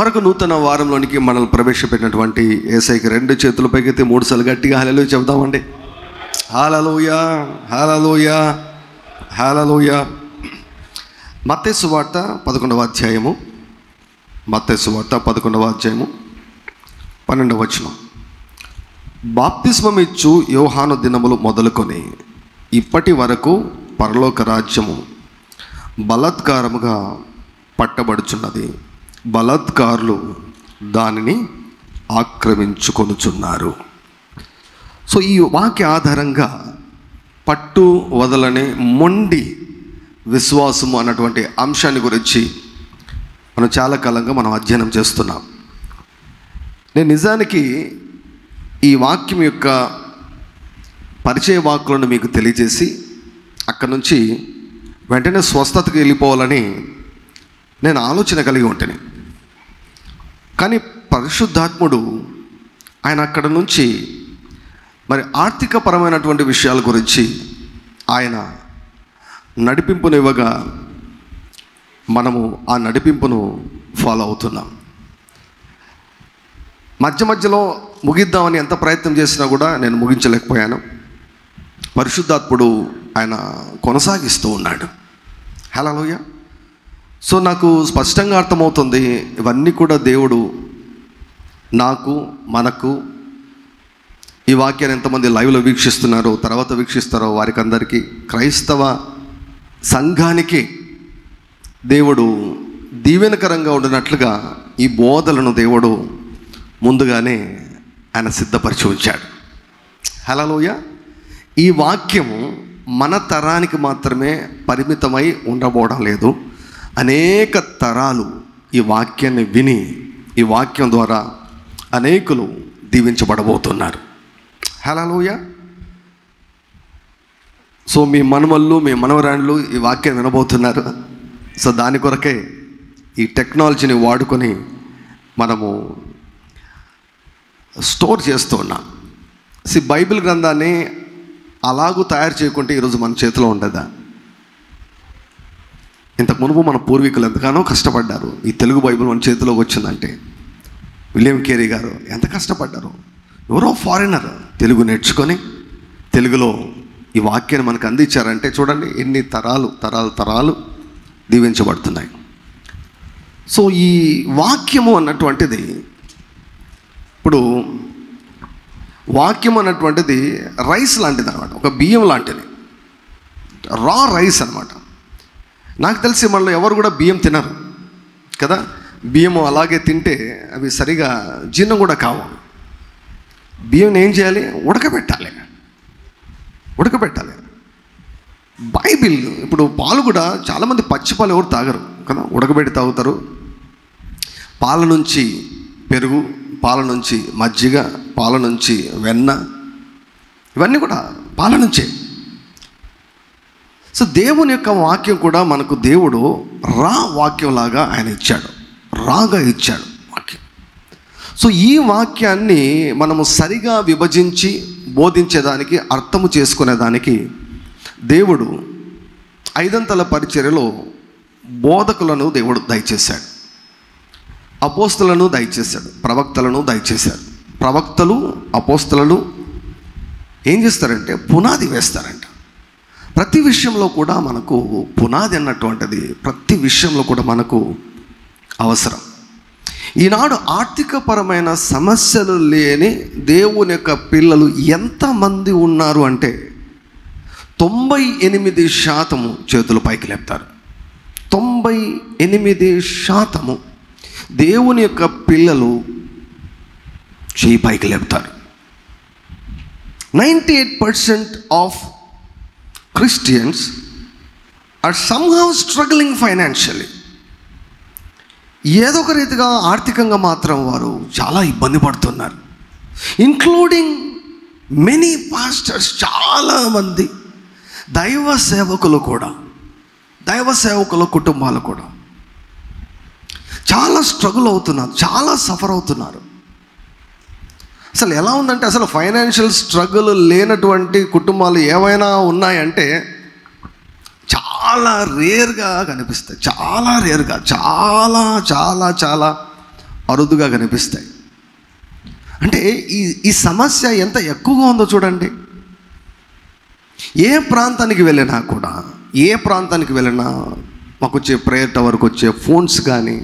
మరొక నూతన వారంలోనికి మనల్ని ప్రవేశపెట్టినటువంటి యేసయ్యకి 2 చేతుల పైకెత్తి 3 సార్లు గట్టిగా హల్లెలూయా చెప్దామండి. హల్లెలూయా, హల్లెలూయా, హల్లెలూయా. మత్తయి సువార్త 11వ అధ్యాయము, మత్తయి సువార్త 11వ అధ్యాయము 12వ వచనం. బాప్తిస్మమిచ్చు యోహాను దినములు మొదలుకొని ఇప్పటి వరకు పరలోక రాజ్యము బలాత్కారముగా పట్టబడుచున్నది, బలాత్కారులు దానిని ఆక్రమించుకొనుచున్నారు. సో ఈ వాక్య ఆధారంగా పట్టు వదలని మొండి విశ్వాసము అన్నటువంటి అంశాన్ని గురించి మనం చాలా కాలంగా మనం అధ్యయనం చేస్తున్నాం. నేను నిజానికి ఈ వాక్యం యొక్క పరిచయ వాక్కులను మీకు తెలియజేసి అక్కడి నుంచి వెంటనే స్వస్థతకు వెళ్ళిపోవాలని నేను ఆలోచన కలిగి ఉంటాను. కానీ పరిశుద్ధాత్ముడు ఆయన అక్కడ నుంచి మరి ఆర్థికపరమైనటువంటి విషయాల గురించి ఆయన నడిపింపునివ్వగా మనము ఆ నడిపింపును ఫాలో అవుతున్నాం. మధ్య మధ్యలో ముగిద్దామని ఎంత ప్రయత్నం చేసినా కూడా నేను ముగించలేకపోయాను. పరిశుద్ధాత్ముడు ఆయన కొనసాగిస్తూ ఉన్నాడు. హల్లెలూయా. సో నాకు స్పష్టంగా అర్థమవుతుంది, ఇవన్నీ కూడా దేవుడు నాకు మనకు ఈ వాక్యాన్ని ఎంతమంది లైవ్లో వీక్షిస్తున్నారో తర్వాత వీక్షిస్తారో వారికి అందరికీ క్రైస్తవ సంఘానికి దేవుడు దీవెనకరంగా ఉండినట్లుగా ఈ బోధలను దేవుడు ముందుగానే ఆయన సిద్ధపరిచి ఉంచాడు. హల్లెలూయా. ఈ వాక్యము మన తరానికి మాత్రమే పరిమితమై ఉండబోవడం లేదు. అనేక తరాలు ఈ వాక్యాన్ని విని ఈ వాక్యం ద్వారా అనేకులు దీవించబడబోతున్నారు. హల్లెలూయా. సో మీ మనవళ్ళు మీ మనవరాండ్లు ఈ వాక్యం వినబోతున్నారు. సో దాని కొరకే ఈ టెక్నాలజీని వాడుకొని మనము స్టోర్ చేస్తూ ఉన్నాం. బైబిల్ గ్రంథాన్ని అలాగూ తయారు చేయకుంటే ఈరోజు మన చేతిలో ఉండదా? ఇంతకు మునుపు మన పూర్వీకులు ఎంతగానో కష్టపడ్డారు. ఈ తెలుగు బైబిల్ మన చేతిలోకి వచ్చిందంటే విలియం కేరీ గారు ఎంత కష్టపడ్డారు. ఎవరో ఫారినర్ తెలుగు నేర్చుకొని తెలుగులో ఈ వాక్యాన్ని మనకు అందించారంటే చూడండి ఎన్ని తరాలు దీవించబడుతున్నాయి. సో ఈ వాక్యము అన్నటువంటిది, ఇప్పుడు వాక్యం అన్నటువంటిది రైస్ లాంటిది అనమాట, ఒక బియ్యం లాంటిది, రా రైస్ అనమాట. నాకు తెలిసి మనలో ఎవరు కూడా బియ్యం తినరు కదా. బియ్యము అలాగే తింటే అవి సరిగా జీర్ణం కూడా కావు. బియ్యం ఏం చేయాలి? ఉడకబెట్టాలి. బైబిల్ ఇప్పుడు పాలు కూడా చాలామంది పచ్చి పాలు ఎవరు తాగరు కదా, ఉడకబెట్టి తాగుతారు. పాల నుంచి పెరుగు, పాల నుంచి మజ్జిగ, పాల నుంచి వెన్న, ఇవన్నీ కూడా పాల నుంచే. సో దేవుని యొక్క వాక్యం కూడా మనకు దేవుడు రా వాక్యంలాగా ఆయన ఇచ్చాడు, రాగా ఇచ్చాడు వాక్యం. సో ఈ వాక్యాన్ని మనము సరిగా విభజించి బోధించేదానికి, అర్థము చేసుకునేదానికి దేవుడు 5 పరిచర్యలో బోధకులను దేవుడు దయచేశాడు, అపోస్తలను దయచేశాడు, ప్రవక్తలను దయచేశాడు. ప్రవక్తలు అపోస్తలు ఏం చేస్తారంటే పునాది వేస్తారంట. ప్రతి విషయంలో కూడా మనకు పునాది అన్నటువంటిది ప్రతి విషయంలో కూడా మనకు అవసరం. ఈనాడు ఆర్థికపరమైన సమస్యలు లేని దేవుని యొక్క పిల్లలు ఎంతమంది ఉన్నారు అంటే 98% చేతులు పైకి లేపుతారు. 98% దేవుని యొక్క పిల్లలు చేయి పైకి లేపుతారు. 98% of Christians are somehow struggling financially. ఏదో ఒక రీతిగా ఆర్థికంగా మాత్రం వారు చాలా ఇబ్బంది పడుతున్నారు. ఇంక్లూడింగ్ మెనీ పాస్టర్స్, చాలామంది దైవ సేవకుల కుటుంబాలు కూడా చాలా స్ట్రగుల్ అవుతున్నారు, చాలా సఫర్ అవుతున్నారు. అసలు ఎలా ఉందంటే అసలు ఫైనాన్షియల్ స్ట్రగుల్ లేనటువంటి కుటుంబాలు ఏమైనా ఉన్నాయంటే చాలా రేర్గా కనిపిస్తాయి. చాలా రేర్గా, చాలా చాలా చాలా అరుదుగా కనిపిస్తాయి. అంటే ఈ సమస్య ఎంత ఎక్కువగా ఉందో చూడండి. ఏ ప్రాంతానికి వెళ్ళినా మాకు వచ్చే ప్రేయర్ టవర్కి వచ్చే ఫోన్స్ కానీ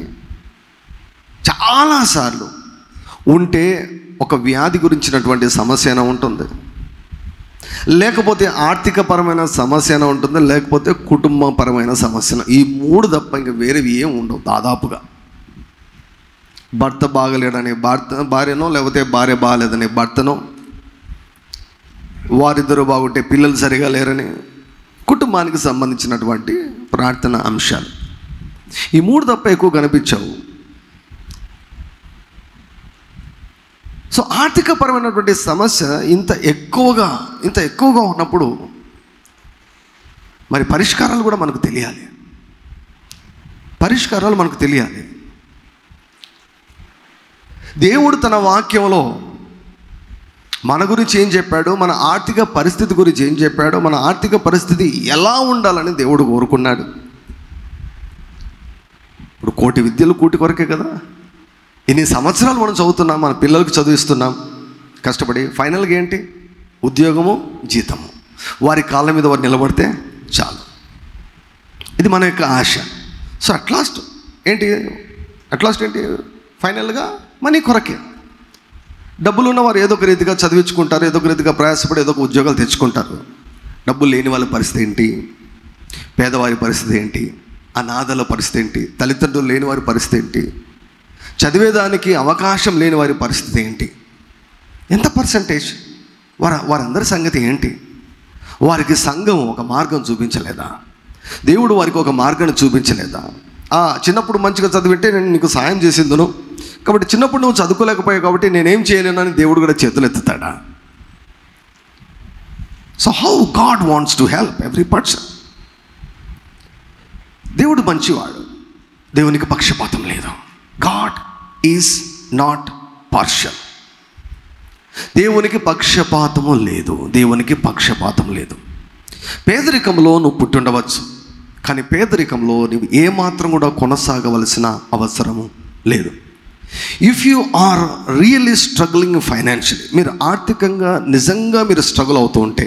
చాలాసార్లు ఉంటే ఒక వ్యాధి గురించినటువంటి సమస్య అయినా ఉంటుంది, లేకపోతే ఆర్థికపరమైన సమస్య అయినా ఉంటుంది, లేకపోతే కుటుంబపరమైన సమస్య. ఈ 3 తప్ప ఇంకా వేరేవి ఏం ఉండవు దాదాపుగా. భర్త బాగలేడని భార్యనో, లేకపోతే భార్య బాగలేదని భర్తనో, వారిద్దరూ బాగుంటే పిల్లలు సరిగా లేరని, కుటుంబానికి సంబంధించినటువంటి ప్రార్థన అంశాలు. ఈ 3 తప్ప ఎక్కువ కనిపించవు. సో ఆర్థికపరమైనటువంటి సమస్య ఇంత ఎక్కువగా ఉన్నప్పుడు మరి పరిష్కారాలు మనకు తెలియాలి. దేవుడు తన వాక్యంలో మన గురించి ఏం చెప్పాడు, మన ఆర్థిక పరిస్థితి గురించి ఏం చెప్పాడు, మన ఆర్థిక పరిస్థితి ఎలా ఉండాలని దేవుడు కోరుకున్నాడు. ఇప్పుడు 1,000,000 విద్యలు కూటి కొరకే కదా. ఇన్ని సంవత్సరాలు మనం చదువుతున్నాం, మన పిల్లలకు చదివిస్తున్నాం కష్టపడి. ఫైనల్గా ఏంటి? ఉద్యోగము, జీతము. వారి కాళ్ళ మీద వారు నిలబడితే చాలు. ఇది మన యొక్క ఆశ. సో అట్లాస్ట్ ఏంటి ఫైనల్గా మనీ కొరకే. డబ్బులు ఉన్న వారు ఏదో ఒక రీతిగా చదివించుకుంటారు, ఏదో ఒక రీతిగా ప్రయాసపడి ఏదో ఒక ఉద్యోగాలు తెచ్చుకుంటారు. డబ్బులు లేని వాళ్ళ పరిస్థితి ఏంటి? పేదవారి పరిస్థితి ఏంటి? అనాథల పరిస్థితి ఏంటి? తల్లిదండ్రులు లేని వారి పరిస్థితి ఏంటి? చదివేదానికి అవకాశం లేని వారి పరిస్థితి ఏంటి? ఎంత పర్సంటేజ్? వారందరి సంగతి ఏంటి? వారికి సంఘం ఒక మార్గం చూపించలేదా? దేవుడు వారికి ఒక మార్గాన్ని చూపించలేదా? చిన్నప్పుడు మంచిగా చదివితే నేను నీకు సాయం చేసిందును, కాబట్టి చిన్నప్పుడు నువ్వు చదువుకోలేకపోయావు కాబట్టి నేనేం చేయలేనని దేవుడు కూడా చేతులు ఎత్తుతాడా? So how God wants to help every person. దేవుడు మంచివాడు, దేవునికి పక్షపాతం లేదు. God is not partial. దేవునికి పక్షపాతము లేదు. పేదరికంలో నువ్వు పుట్టుండవచ్చు, కానీ పేదరికంలో నువ్వు ఏమాత్రం కూడా కొనసాగవలసిన అవసరము లేదు. If you are really struggling financially, మీరు ఆర్థికంగా నిజంగా మీరు స్ట్రగుల్ అవుతూ ఉంటే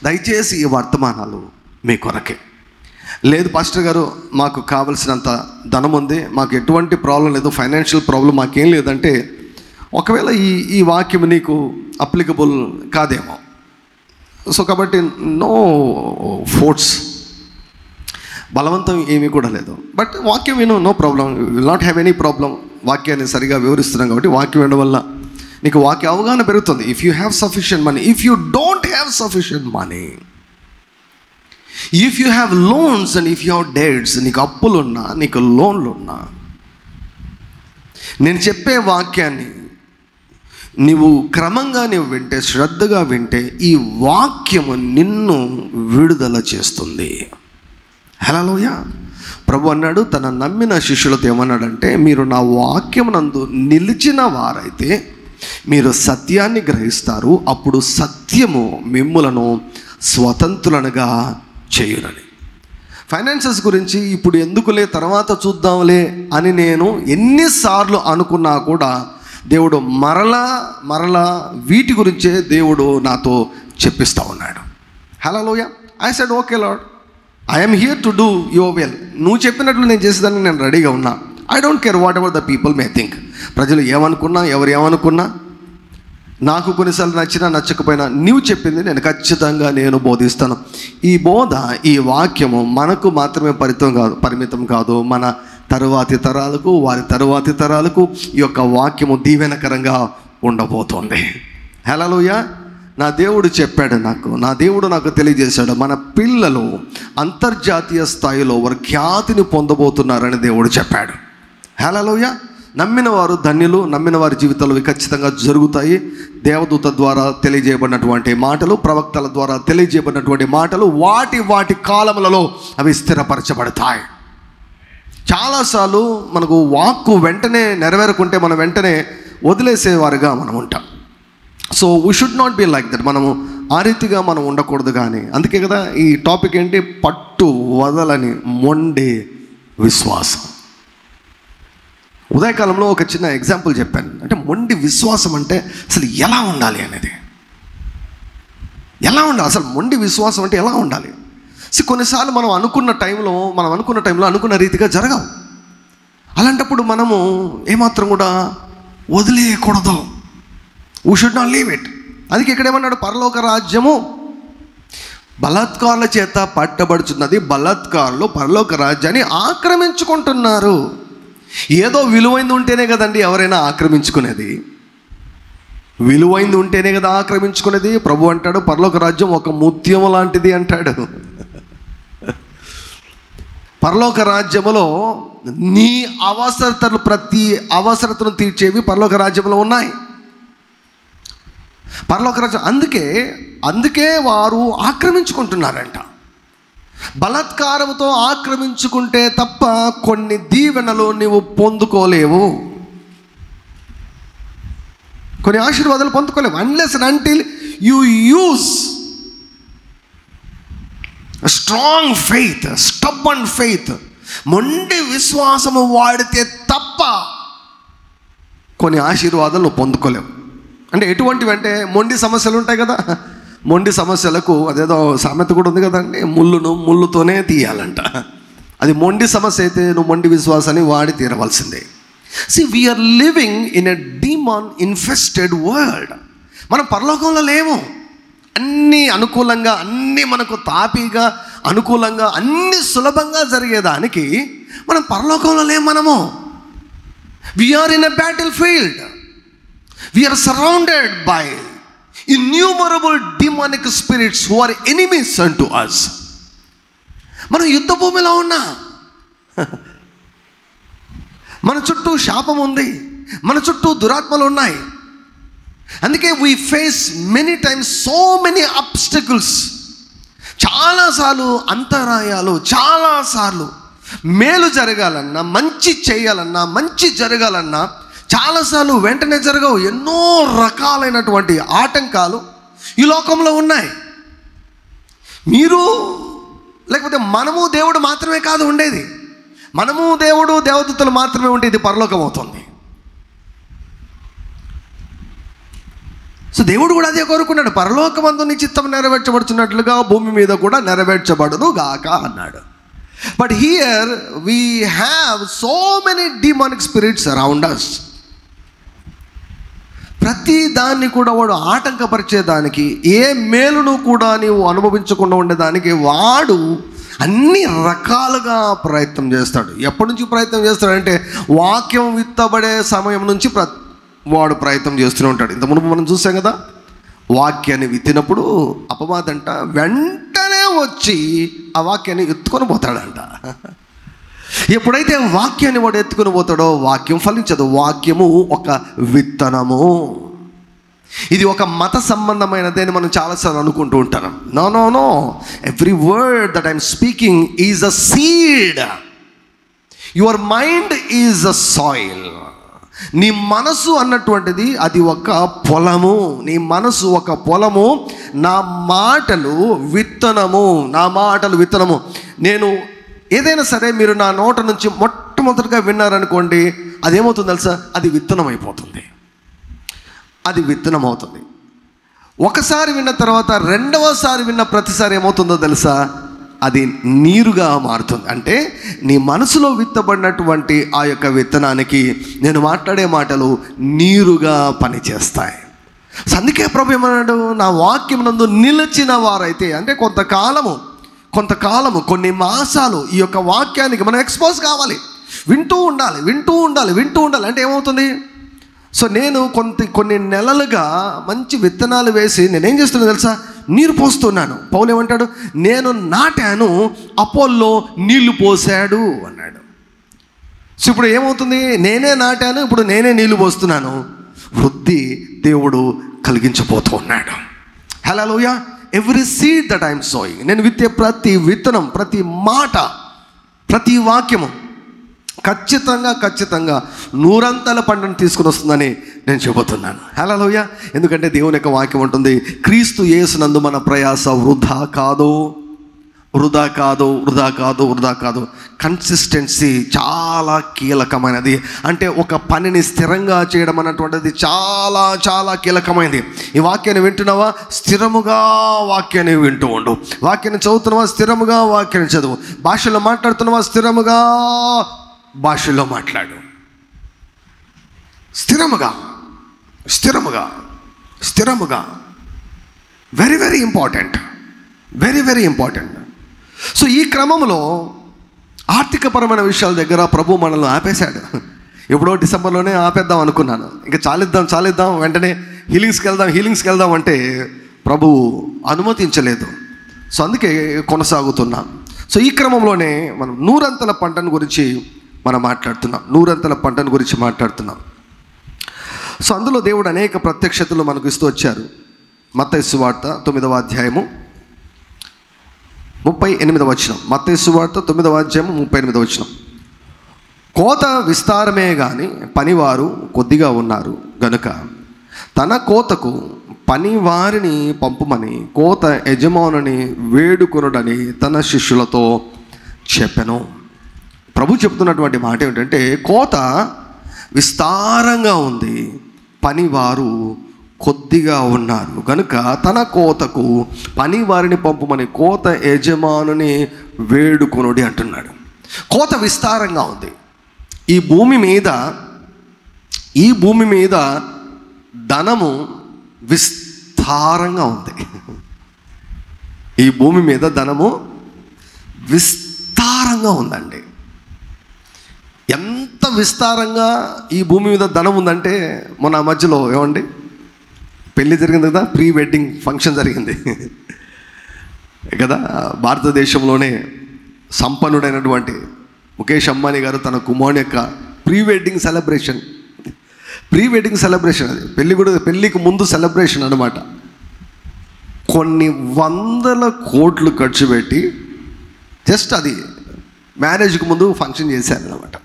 దయచేసి ఈ వర్తమానాలు మీ కొరకే. లేదు పాస్టర్ గారు, మాకు కావలసినంత ధనం ఉంది, మాకు ఎటువంటి ప్రాబ్లం లేదు, ఫైనాన్షియల్ ప్రాబ్లం మాకేం లేదంటే ఒకవేళ ఈ వాక్యం నీకు అప్లికబుల్ కాదేమో. సో కాబట్టి నో ఫోర్స్, బలవంతం ఏమీ కూడా లేదు. బట్ వాక్యం విను, no problem, will not have any problem. వాక్యాన్ని సరిగా వివరిస్తున్నాం కాబట్టి వాక్యం వినడం వల్ల నీకు వాక్య అవగాహన పెరుగుతుంది. If you have sufficient money, if you don't have sufficient money, if you have loans and if you have debts, నీకు అప్పులున్నా నీకు లోన్లున్నా, నేను చెప్పే వాక్యాన్ని నీవు క్రమంగా వింటే, శ్రద్ధగా వింటే, ఈ వాక్యము నిన్ను విడుదల చేస్తుంది. హల్లెలూయా. ప్రభు అన్నాడు తన నమ్మిన శిష్యులతో ఏమన్నాడంటే, మీరు నా వాక్యమునందు నిలిచిన వారైతే మీరు సత్యాన్ని గ్రహిస్తారు, అప్పుడు సత్యము మిమ్ములను స్వతంత్రులుగా చేయునని. ఫైనాన్సెస్ గురించి ఇప్పుడు ఎందుకులే, తర్వాత చూద్దాంలే అని నేను ఎన్నిసార్లు అనుకున్నా కూడా దేవుడు మరలా వీటి గురించే దేవుడు నాతో చెప్పిస్తూ ఉన్నాడు. Hallelujah. I said okay Lord, I'm here to do your will. నువ్వు చెప్పినట్లు నేను చేసేదానికి నేను రెడీగా ఉన్నా. I don't care whatever the people may think. ప్రజలు ఏమనుకున్నా, ఎవరు ఏమనుకున్నా, నాకు కొన్నిసార్లు నచ్చినా నచ్చకపోయినా నీవు చెప్పింది నేను ఖచ్చితంగా బోధిస్తాను. ఈ బోధ, ఈ వాక్యము మనకు మాత్రమే పరిమితం కాదు, మన తరువాతి తరాలకు, వారి తరువాతి తరాలకు ఈ యొక్క వాక్యము దీవెనకరంగా ఉండబోతోంది. హల్లెలూయా. నా దేవుడు చెప్పాడు నా దేవుడు నాకు తెలియజేశాడు, మన పిల్లలు అంతర్జాతీయ స్థాయిలో వారు ఖ్యాతిని పొందబోతున్నారని దేవుడు చెప్పాడు. హల్లెలూయా. నమ్మిన వారు ధన్యులు, నమ్మిన వారి జీవితాలు ఖచ్చితంగా జరుగుతాయి. దేవదూత ద్వారా తెలియజేయబడినటువంటి మాటలు, ప్రవక్తల ద్వారా తెలియజేయబడినటువంటి మాటలు వాటి కాలములలో అవి స్థిరపరచబడతాయి. చాలాసార్లు మనకు వాక్కు వెంటనే నెరవేరకుంటే మనం వెంటనే వదిలేసేవారుగా మనం ఉంటాం. So we should not be like that. మనము ఆ రీతిగా మనం ఉండకూడదు. కానీ అందుకే కదా ఈ టాపిక్ ఏంటి, పట్టు వదలని మొండి విశ్వాసం. ఉదయకాలంలో ఒక చిన్న ఎగ్జాంపుల్ చెప్పాను. అంటే మొండి విశ్వాసం అంటే అసలు ఎలా ఉండాలి అనేది, ఎలా ఉండాలి అసలు మొండి విశ్వాసం అంటే ఎలా ఉండాలి. కొన్నిసార్లు మనం అనుకున్న టైంలో అనుకున్న రీతిగా జరగవు. అలాంటప్పుడు మనము ఏమాత్రం కూడా వదిలేయకూడదు. We should not leave it. అందుకే ఇక్కడ ఏమన్నాడు, పరలోక రాజ్యము బలాత్కారుల చేత పట్టబడుచున్నది, బలాత్కారులు పరలోక రాజ్యాన్ని ఆక్రమించుకుంటున్నారు. ఏదో విలువైంది ఉంటేనే కదండి ఎవరైనా ఆక్రమించుకునేది, విలువైంది ఉంటేనే కదా ఆక్రమించుకునేది. ప్రభు అంటాడు పరలోక రాజ్యం ఒక ముత్యము లాంటిది అంటాడు. పరలోక రాజ్యములో నీ అవసరతలు, ప్రతి అవసరతను తీర్చేవి పరలోక రాజ్యంలో ఉన్నాయి. పరలోక రాజ్యం అందుకే వారు ఆక్రమించుకుంటున్నారంట. బలాత్కారంతో ఆక్రమించుకుంటే తప్ప కొన్ని దీవెనలు నీవు పొందుకోలేవు, కొన్ని ఆశీర్వాదాలు పొందుకోలేవు. Unless and until you use strong faith, stubborn faith, మొండి విశ్వాసము వాడితే తప్ప కొన్ని ఆశీర్వాదాలు నువ్వు పొందుకోలేవు. అంటే ఎటువంటివి అంటే, మొండి సమస్యలు ఉంటాయి కదా, మొండి సమస్యలకు అదేదో సామెత కూడా ఉంది కదండి, ముళ్ళుతోనే తీయాలంట. అది మొండి సమస్య అయితే నువ్వు మొండి విశ్వాసాన్ని వాడి తీరవలసిందే. we are living in a demon infested world. మనం పరలోకంలో లేము. అన్నీ అనుకూలంగా, అన్నీ మనకు తాపీగా, అనుకూలంగా, అన్నీ సులభంగా జరిగేదానికి మనం పరలోకంలో లేము. మనము we are in a battlefield. We are surrounded by innumerable demonic spirits who are enemies unto us. మనం యుద్ధ భూమిలో ఉన్నా, మన చుట్టూ శాపం ఉంది, మన చుట్టూ దురాత్మలు ఉన్నాయి. అందుకే we face many times so many obstacles. చాలాసార్లు అంతరాయాలు, చాలాసార్లు మేలు జరగాలన్నా, మంచి చేయాలన్నా, మంచి జరగాలన్నా చాలాసార్లు వెంటనే జరగవు. ఎన్నో రకాలైనటువంటి ఆటంకాలు ఈ లోకంలో ఉన్నాయి. మీరు లేకపోతే మనము దేవుడు మాత్రమే కాదు ఉండేది, మనము దేవుడు దేవదూతలు మాత్రమే ఉంటే ఇది పరలోకం అవుతుంది. సో దేవుడు కూడా అదే కోరుకున్నాడు, పరలోకమందు నీ చిత్తం నెరవేర్చబడుతున్నట్లుగా భూమి మీద కూడా నెరవేర్చబడును గాక అన్నాడు. But here we have so many demonic spirits around us. ప్రతి దాన్ని కూడా వాడు ఆటంకపరిచేదానికి, ఏ మేలును కూడా నీవు అనుభవించకుండా ఉండేదానికి వాడు అన్ని రకాలుగా ప్రయత్నం చేస్తాడు. ఎప్పటి నుంచి ప్రయత్నం చేస్తాడంటే, వాక్యం విత్తబడే సమయం నుంచి వాడు ప్రయత్నం చేస్తూనే ఉంటాడు. ఇంతకుముందు మనం చూసాం కదా, వాక్యాన్ని విత్తినప్పుడు అపవాదంట వెంటనే వచ్చి ఆ వాక్యాన్ని ఎత్తుకొని పోతాడంట. ఎప్పుడైతే వాక్యాన్ని వాడు ఎత్తుకొని పోతాడో వాక్యం ఫలించదు. వాక్యము ఒక విత్తనము. ఇది ఒక మత సంబంధమైనది అని మనం చాలాసార్లు అనుకుంటూ ఉంటాం. No no no, every word that I'm speaking is a seed. Your mind is a soil. నీ మనసు అన్నటువంటిది అది ఒక పొలము. నీ మనసు ఒక పొలము, నా మాటలు విత్తనము. నా మాటలు విత్తనము. నేను ఏదైనా సరే మీరు నా నోట నుంచి మొట్టమొదటిగా విన్నారనుకోండి, అదేమవుతుంది తెలుసా, అది విత్తనం అయిపోతుంది. అది విత్తనం అవుతుంది. ఒకసారి విన్న తర్వాత రెండవసారి విన్న ప్రతిసారి ఏమవుతుందో తెలుసా, అది నీరుగా మారుతుంది. అంటే నీ మనసులో విత్తబడినటువంటి ఆ యొక్క విత్తనానికి నేను మాట్లాడే మాటలు నీరుగా పనిచేస్తాయి. అందుకే ప్రభు ఏమన్నాడు, నా వాక్యం నందు నిలిచిన వారైతే, అంటే కొంతకాలము కొన్ని మాసాలు ఈ యొక్క వాక్యానికి మనం ఎక్స్పోజ్ కావాలి, వింటూ ఉండాలి. అంటే ఏమవుతుంది, సో నేను కొన్ని నెలలుగా మంచి విత్తనాలు వేసి నేనేం చేస్తున్నాను తెలుసా, నీరు పోస్తున్నాను. పౌలు ఏమంటాడు, నేను నాటాను, అపోల్లో నీళ్లు పోసాడు అన్నాడు. సో ఇప్పుడు ఏమవుతుంది, నేనే నాటాను, ఇప్పుడు నేనే నీళ్లు పోస్తున్నాను. వృద్ధి దేవుడు కలిగించబోతూ ఉన్నాడు. Hallelujah. Every seed that I'm sowing, నేను విత్తే ప్రతి విత్తనం, ప్రతి మాట, ప్రతి వాక్యము ఖచ్చితంగా నూరంతల పంటను తీసుకుని వస్తుందని నేను చెబుతున్నాను. హల్లెలూయా. ఎందుకంటే దేవుని యొక్క వాక్యం ఉంటుంది, క్రీస్తు యేసునందు మన ప్రయాస వృధా కాదు. వృధా కాదు, వృధా కాదు, వృధా కాదు. కన్సిస్టెన్సీ చాలా కీలకమైనది. అంటే ఒక పనిని స్థిరంగా చేయడం అన్నటువంటిది చాలా చాలా కీలకమైనది. ఈ వాక్యాన్ని వింటున్నావా? స్థిరముగా వాక్యాన్ని వింటూ ఉండు. వాక్యాన్ని చదువుతున్నావా? స్థిరముగా వాక్యాన్ని చదువు. భాషలో మాట్లాడుతున్నావా? స్థిరముగా భాషలో మాట్లాడు. స్థిరముగా స్థిరముగా స్థిరముగా. Very very important, very very important. So ఈ క్రమంలో ఆర్థికపరమైన విషయాల దగ్గర ప్రభు మనల్ని ఆపేశాడు. ఎప్పుడో డిసెంబర్లోనే ఆపేద్దాం అనుకున్నాను. ఇంకా చాలిద్దాం వెంటనే హీలింగ్స్కి వెళ్దాం అంటే ప్రభువు అనుమతించలేదు. సో అందుకే కొనసాగుతున్నాం. సో ఈ క్రమంలోనే మనం నూరంతల పంటను గురించి మాట్లాడుతున్నాం. సో అందులో దేవుడు అనేక ప్రత్యక్షతలు మనకు ఇస్తూ వచ్చారు. మత్తయి సువార్త 9వ అధ్యాయము 38వ వచనం. మత్తయి సువార్త 9వ అధ్యాయము 38వ వచనం. కోత విస్తారమే గాని పనివారు కొద్దిగా ఉన్నారు గనుక తన కోతకు పనివారిని పంపుమని కోత యజమానుని వేడుకొనుడని తన శిష్యులతో చెప్పెను. ప్రభు చెప్తున్నటువంటి మాట ఏమిటంటే, కోత విస్తారంగా ఉంది, పనివారు కొద్దిగా ఉన్నారు కనుక తన కోతకు పనివారిని పంపుమని కోత యజమానుని వేడుకొనుడి అంటున్నాడు. కోత విస్తారంగా ఉంది. ఈ భూమి మీద ధనము విస్తారంగా ఉంది. ఈ భూమి మీద ధనము విస్తారంగా ఉందండి. ఎంత విస్తారంగా ఈ భూమి మీద ధనం ఉందంటే, మొన్న మధ్యలో ఏమండి పెళ్ళి జరిగింది కదా, ప్రీ వెడ్డింగ్ ఫంక్షన్ జరిగింది కదా. భారతదేశంలోనే సంపన్నుడైనటువంటి ముఖేష్ అంబానీ గారు తన కుమారుని యొక్క ప్రీ వెడ్డింగ్ సెలబ్రేషన్ అది పెళ్ళికి ముందు సెలబ్రేషన్ అనమాట. కొన్ని వందల కోట్లు ఖర్చు పెట్టి జస్ట్ అది మ్యారేజ్కి ముందు ఫంక్షన్ చేశారు అనమాట.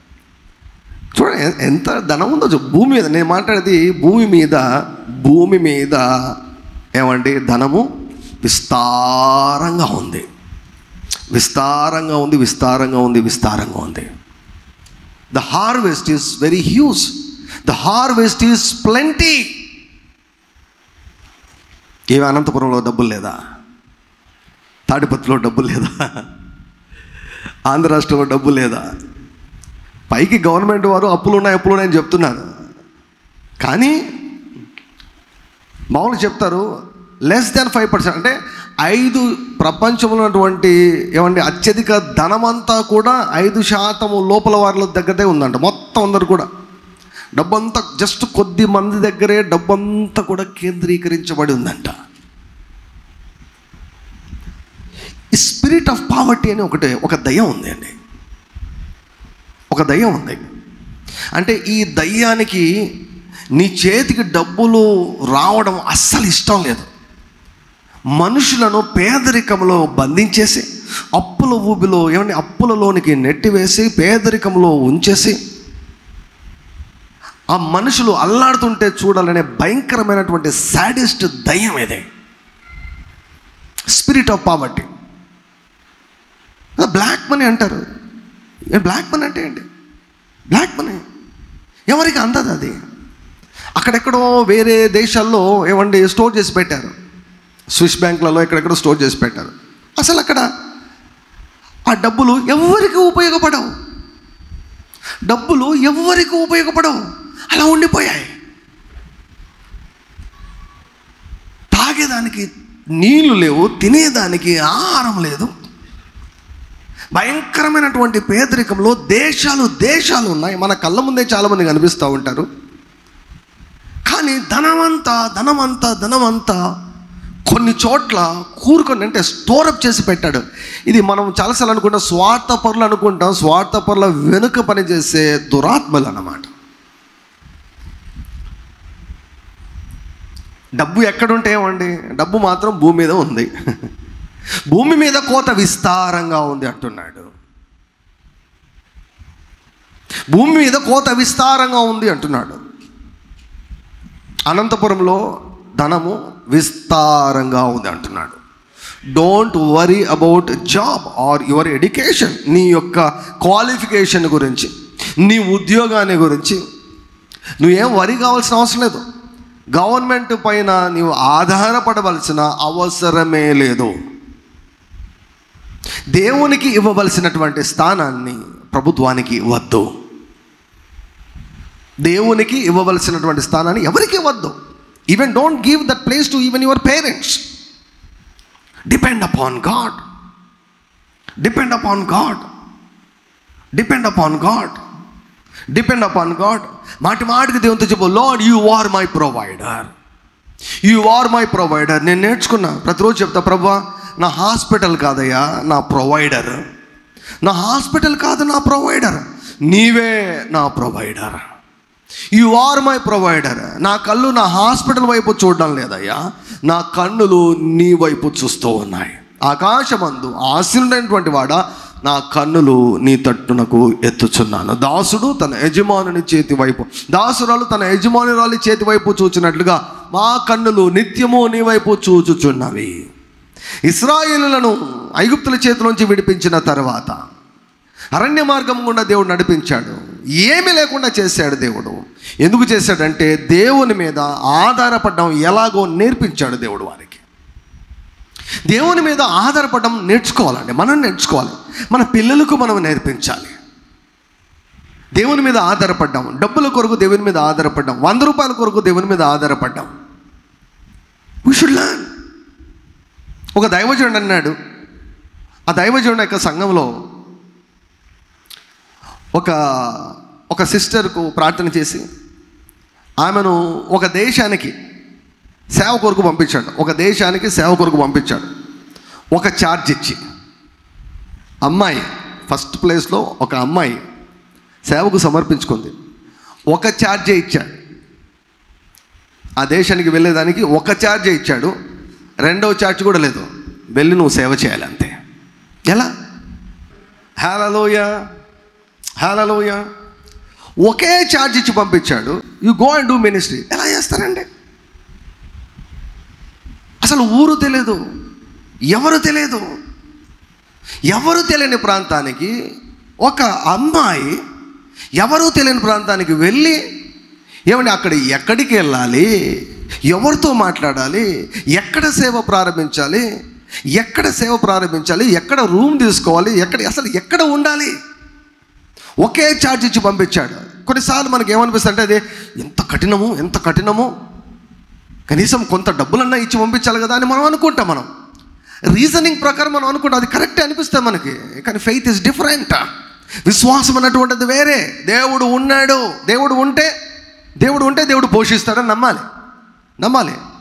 చూడండి ఎంత ధనం ఉందో. భూమి మీద నేను మాట్లాడేది భూమి మీద ఏమండి ధనము విస్తారంగా ఉంది. The harvest is very huge. The harvest is plenty. ఏమి అనంతపురంలో డబ్బులు లేదా? తాడిపత్రిలో డబ్బులు లేదా? ఆంధ్ర రాష్ట్రంలో డబ్బు లేదా? పైకి గవర్నమెంట్ వారు అప్పులు ఉన్నాయని చెప్తున్నారు. కానీ మామూలుగా చెప్తారు లెస్ దాన్ 5%. అంటే 5 ప్రపంచంలో ఉన్నటువంటి ఏమండి అత్యధిక ధనమంతా కూడా 5% లోపల వారి దగ్గరే ఉందంట. మొత్తం అందరు కూడా డబ్బంతా జస్ట్ కొద్ది మంది దగ్గరే డబ్బంతా కూడా కేంద్రీకరించబడి ఉందంట. ఈ స్పిరిట్ ఆఫ్ పావర్టీ అని ఒక దయ్యం ఉంది అండి. ఒక దయ్యం ఉంది. అంటే ఈ దయ్యానికి నీ చేతికి డబ్బులు రావడం అస్సలు ఇష్టం లేదు. మనుషులను పేదరికంలో బంధించేసి అప్పుల ఊబిలో అప్పులలోనికి నెట్టివేసి పేదరికంలో ఉంచేసి ఆ మనుషులు అల్లాడుతుంటే చూడాలనే భయంకరమైనటువంటి సాడిస్ట్ దయ్యం ఇదే spirit of poverty. Black money అంటారు. బ్లాక్ మనీ అంటే ఏంటి? బ్లాక్ మనీ ఎవరికి అందదు. అది అక్కడెక్కడో వేరే దేశాల్లో స్టోర్ చేసి పెట్టారు. స్విస్ బ్యాంకులలో ఎక్కడెక్కడో స్టోర్ చేసి పెట్టారు. అసలు అక్కడ ఆ డబ్బులు ఎవరికి ఉపయోగపడవు. అలా ఉండిపోయాయి. తాగేదానికి నీళ్లు లేవు, తినేదానికి ఆహారం లేదు. భయంకరమైనటువంటి పేదరికంలో దేశాలు ఉన్నాయి. మన కళ్ళ ముందే చాలామంది కనిపిస్తూ ఉంటారు. కానీ ధనమంతా కొన్ని చోట్ల కూరుకొని అంటే స్టోరప్ చేసి పెట్టాడు. ఇది మనం చాలాసార్లు అనుకుంటాం స్వార్థపరులు అనుకుంటాం. స్వార్థపరుల వెనుక పనిచేసే దురాత్మలు అన్నమాట. డబ్బు ఎక్కడుంటే ఏమండి, డబ్బు మాత్రం భూమి మీద ఉంది. భూమి మీద కోత విస్తారంగా ఉంది అంటున్నాడు. భూమి మీద కోత విస్తారంగా ఉంది అంటున్నాడు. అనంతపురంలో ధనము విస్తారంగా ఉంది అంటున్నాడు. Don't worry about job or your education. నీ యొక్క క్వాలిఫికేషన్ గురించి, నీ ఉద్యోగాన్ని గురించి నువ్వేం వరీ కావాల్సిన అవసరం లేదు. గవర్నమెంట్ పైన నీవు ఆధారపడవలసిన అవసరమే లేదు. దేవునికి ఇవ్వవలసినటువంటి స్థానాన్ని ప్రభుత్వానికి ఇవ్వద్దు. దేవునికి ఇవ్వవలసినటువంటి స్థానాన్ని ఎవరికి ఇవ్వద్దు. Even don't give that place to even your parents. Depend upon God. Depend upon God. Depend upon God. Depend upon God. మాటి మాటికి దేవునితో చెప్పు, Lord you are my provider. You are my provider. నేను నేర్చుకున్నా, ప్రతిరోజు చెప్తా, ప్రభువా నా హాస్పిటల్ కాదయ్యా నా ప్రొవైడర్. నా హాస్పిటల్ కాదు నా ప్రొవైడర్, నీవే నా provider. You are my provider. నా కళ్ళు నా హాస్పిటల్ వైపు చూడడం లేదయ్యా, నా కన్నులు నీ వైపు చూస్తూ ఉన్నాయి. ఆకాశమందు ఆశీనుడైనటువంటి వాడా, నా కన్నులు నీ తట్టునకు ఎత్తుచున్నాను. దాసుడు తన యజమానుని చేతి వైపు, దాసురాలు తన యజమానురాలి చేతి వైపు చూచినట్లుగా మా కన్నులు నిత్యము నీ వైపు చూచుచున్నవి. ఇశ్రాయేలులను ఐగుప్తుల చేతిలోంచి విడిపించిన తర్వాత అరణ్య మార్గం గుండా దేవుడు నడిపించాడు. ఏమీ లేకుండా చేశాడు దేవుడు. ఎందుకు చేశాడంటే దేవుని మీద ఆధారపడడం ఎలాగో నేర్పించాడు దేవుడు వారికి. దేవుని మీద ఆధారపడడం నేర్చుకోవాలండి, మనం నేర్చుకోవాలి. మన పిల్లలకు మనం నేర్పించాలి. దేవుని మీద ఆధారపడ్డాం, డబ్బుల కొరకు దేవుని మీద ఆధారపడ్డాం, 100 రూపాయల కొరకు దేవుని మీద ఆధారపడ్డాం. We should learn. ఒక దైవజనుడు అన్నాడు, ఆ దైవజనుడు యొక్క సంఘంలో ఒక సిస్టర్కు ప్రార్థన చేసి ఆమెను ఒక దేశానికి సేవ కొరకు పంపించాడు. ఒక దేశానికి సేవ కొరకు పంపించాడు. ఒక ఛార్జ్ ఇచ్చి, అమ్మాయి ఫస్ట్ ప్లేస్లో ఒక అమ్మాయి సేవకు సమర్పించుకుంది. ఒక ఛార్జే ఇచ్చాడు. ఆ దేశానికి వెళ్ళేదానికి ఒక ఛార్జే ఇచ్చాడు. రెండవ ఛార్జ్ కూడా లేదు. వెళ్ళి నువ్వు సేవ చేయాలి అంతే. ఎలా? హల్లెలూయా, హల్లెలూయా. ఒకే ఛార్జ్ ఇచ్చి పంపించాడు. You go and do ministry. ఎలా చేస్తారండి? అసలు ఊరు తెలియదు, ఎవరు తెలియదు. ఎవరు తెలియని ప్రాంతానికి ఒక అమ్మాయి ఎవరు తెలియని ప్రాంతానికి వెళ్ళి, ఏమండి అక్కడ ఎక్కడికి వెళ్ళాలి, ఎవరితో మాట్లాడాలి, ఎక్కడ సేవ ప్రారంభించాలి, ఎక్కడ రూమ్ తీసుకోవాలి, అసలు ఎక్కడ ఉండాలి, ఒకే ఛార్జ్ ఇచ్చి పంపించాడు. కొన్నిసార్లు మనకి ఏమనిపిస్తుంది అంటే, అదే ఎంత కఠినము, కనీసం కొంత డబ్బులన్నా ఇచ్చి పంపించాలి కదా అని మనం అనుకుంటాం. మనం రీజనింగ్ ప్రకారం మనం అనుకుంటాం, అది కరెక్టే అనిపిస్తుంది మనకి. కానీ ఫెయిత్ ఇస్ డిఫరెంట్. విశ్వాసం అన్నటువంటిది వేరే. దేవుడు ఉంటే దేవుడు పోషిస్తాడని నమ్మాలి.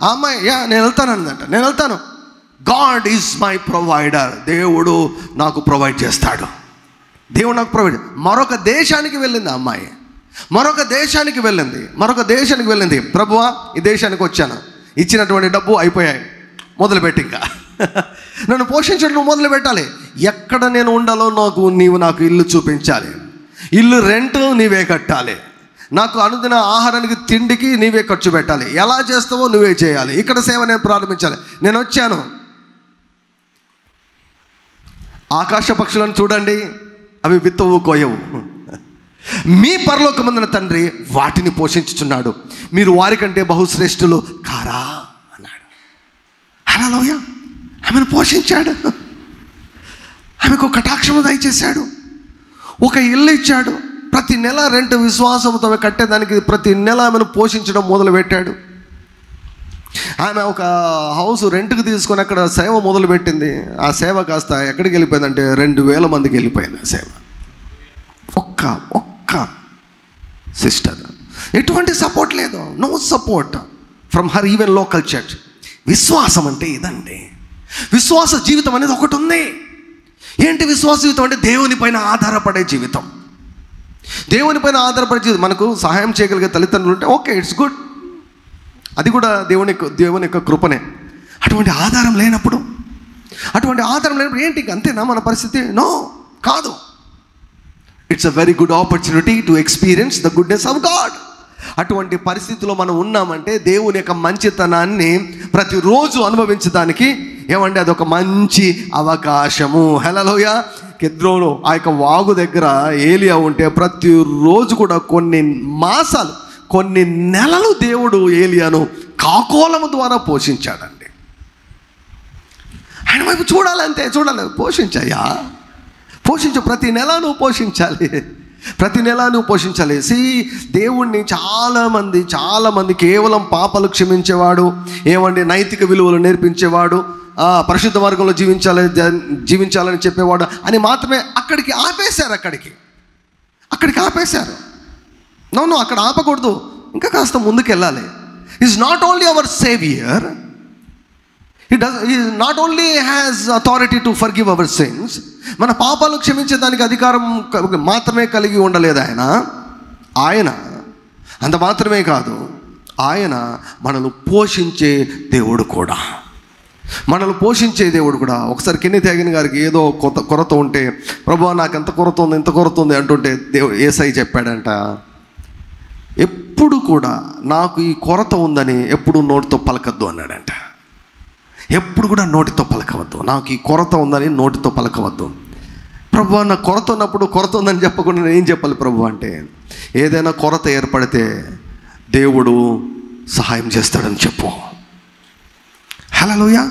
ఆ అమ్మాయి నేను వెళ్తాను. God is my provider. దేవుడు నాకు ప్రొవైడ్ చేస్తాడు. మరొక దేశానికి వెళ్ళింది ఆ అమ్మాయి. మరొక దేశానికి వెళ్ళింది. ప్రభువా ఈ దేశానికి వచ్చాను, ఇచ్చినటువంటి డబ్బు అయిపోయాయి, మొదలుపెట్టి ఇంకా నన్ను పోషించడం మొదలు పెట్టాలి. ఎక్కడ నేను ఉండాలో నీవు నాకు ఇల్లు చూపించాలి. ఇల్లు రెంట్ నీవే కట్టాలి. నాకు అనుదిన ఆహారానికి తిండికి నీవే ఖర్చు పెట్టాలి. ఎలా చేస్తావో నువ్వే చేయాలి. ఇక్కడ సేవ నేను ప్రారంభించాలి. నేను వచ్చాను. ఆకాశ పక్షులను చూడండి, అవి విత్తవు కోయవు, మీ పరలోకమందున తండ్రి వాటిని పోషించుచున్నాడు. మీరు వారికంటే బహుశ్రేష్ఠులు కారా అన్నాడు. హల్లెలూయా. ఆమెను పోషించాడు. ఆమెకు కటాక్షము దయచేశాడు. ఒక ఇల్లు ఇచ్చాడు. ప్రతి నెల రెంట్ విశ్వాసంతో కట్టేదానికి ప్రతి నెల ఆమెను పోషించడం మొదలుపెట్టాడు. ఆమె ఒక హౌస్ రెంట్కి తీసుకొని అక్కడ సేవ మొదలుపెట్టింది. ఆ సేవ కాస్త ఎక్కడికి వెళ్ళిపోయిందంటే 2000 మందికి వెళ్ళిపోయింది ఆ సేవ. ఒక్క సిస్టర్. ఎటువంటి సపోర్ట్ లేదు. No support from her even local church. విశ్వాసం అంటే ఇదండి. విశ్వాస జీవితం అనేది ఒకటి ఉంది. ఏంటి విశ్వాస జీవితం అంటే? దేవుని పైన ఆధారపడే జీవితం. మనకు సహాయం చేయగలిగే తల్లిదండ్రులు ఉంటే ఓకే, ఇట్స్ గుడ్. అది కూడా దేవుని యొక్క కృపనే. అటువంటి ఆధారం లేనప్పుడు ఏంటి అంతేనా మన పరిస్థితి? నో, కాదు. It's a very good opportunity to experience the goodness of God. అటువంటి పరిస్థితిలో మనం ఉన్నామంటే దేవుని యొక్క మంచితనాన్ని ప్రతిరోజు అనుభవించడానికి ఏమంటే అదొక మంచి అవకాశము. హల్లెలూయా. కెద్రోను ఆ యొక్క వాగు దగ్గర ఏలియా ఉంటే ప్రతిరోజు కూడా కొన్ని మాసాలు, కొన్ని నెలలు దేవుడు ఏలియాను కాకోలము ద్వారా పోషించాడండి. ఆయన వైపు చూడాలంటే చూడాలి, పోషించాయా, పోషించు, ప్రతి నెల నువ్వు పోషించాలి, ప్రతి నెల నువ్వు పోషించాలి. దేవుణ్ణి చాలామంది కేవలం పాపాలు క్షమించేవాడు, ఏమండి నైతిక విలువలు నేర్పించేవాడు, పరిశుద్ధ మార్గంలో జీవించాలని చెప్పేవాడు అని మాత్రమే అక్కడికి ఆపేశారు. నన్ను అక్కడ ఆపకూడదు, ఇంకా కాస్త ముందుకు వెళ్ళాలి. Is not only our saviour, he not only has authority to forgive our sins, మన పాపాలు క్షమించేదానికి అధికారం మాత్రమే కలిగి ఉండలేదు ఆయన అంత మాత్రమే కాదు, ఆయన మనల్ని పోషించే దేవుడు కూడా. ఒకసారి కెన్నెత్ హ్యాగిన్ గారికి ఏదో కొరత ఉంటే, ప్రభువా నాకు ఎంత కొరత ఉంది అంటుంటే యేసయ్య చెప్పాడంట, ఎప్పుడు కూడా నాకు ఈ కొరత ఉందని ఎప్పుడు నోటితో పలకద్దు అన్నాడంట. ఎప్పుడు కూడా నోటితో పలకవద్దు, నాకు ఈ కొరత ఉందని నోటితో పలకవద్దు. ప్రభువా నాకు కొరత ఉన్నప్పుడు కొరత ఉందని చెప్పకుండా నేను ఏం చెప్పాలి ప్రభు అంటే, ఏదైనా కొరత ఏర్పడితే దేవుడు సహాయం చేస్తాడని చెప్పు. హల్లెలూయా.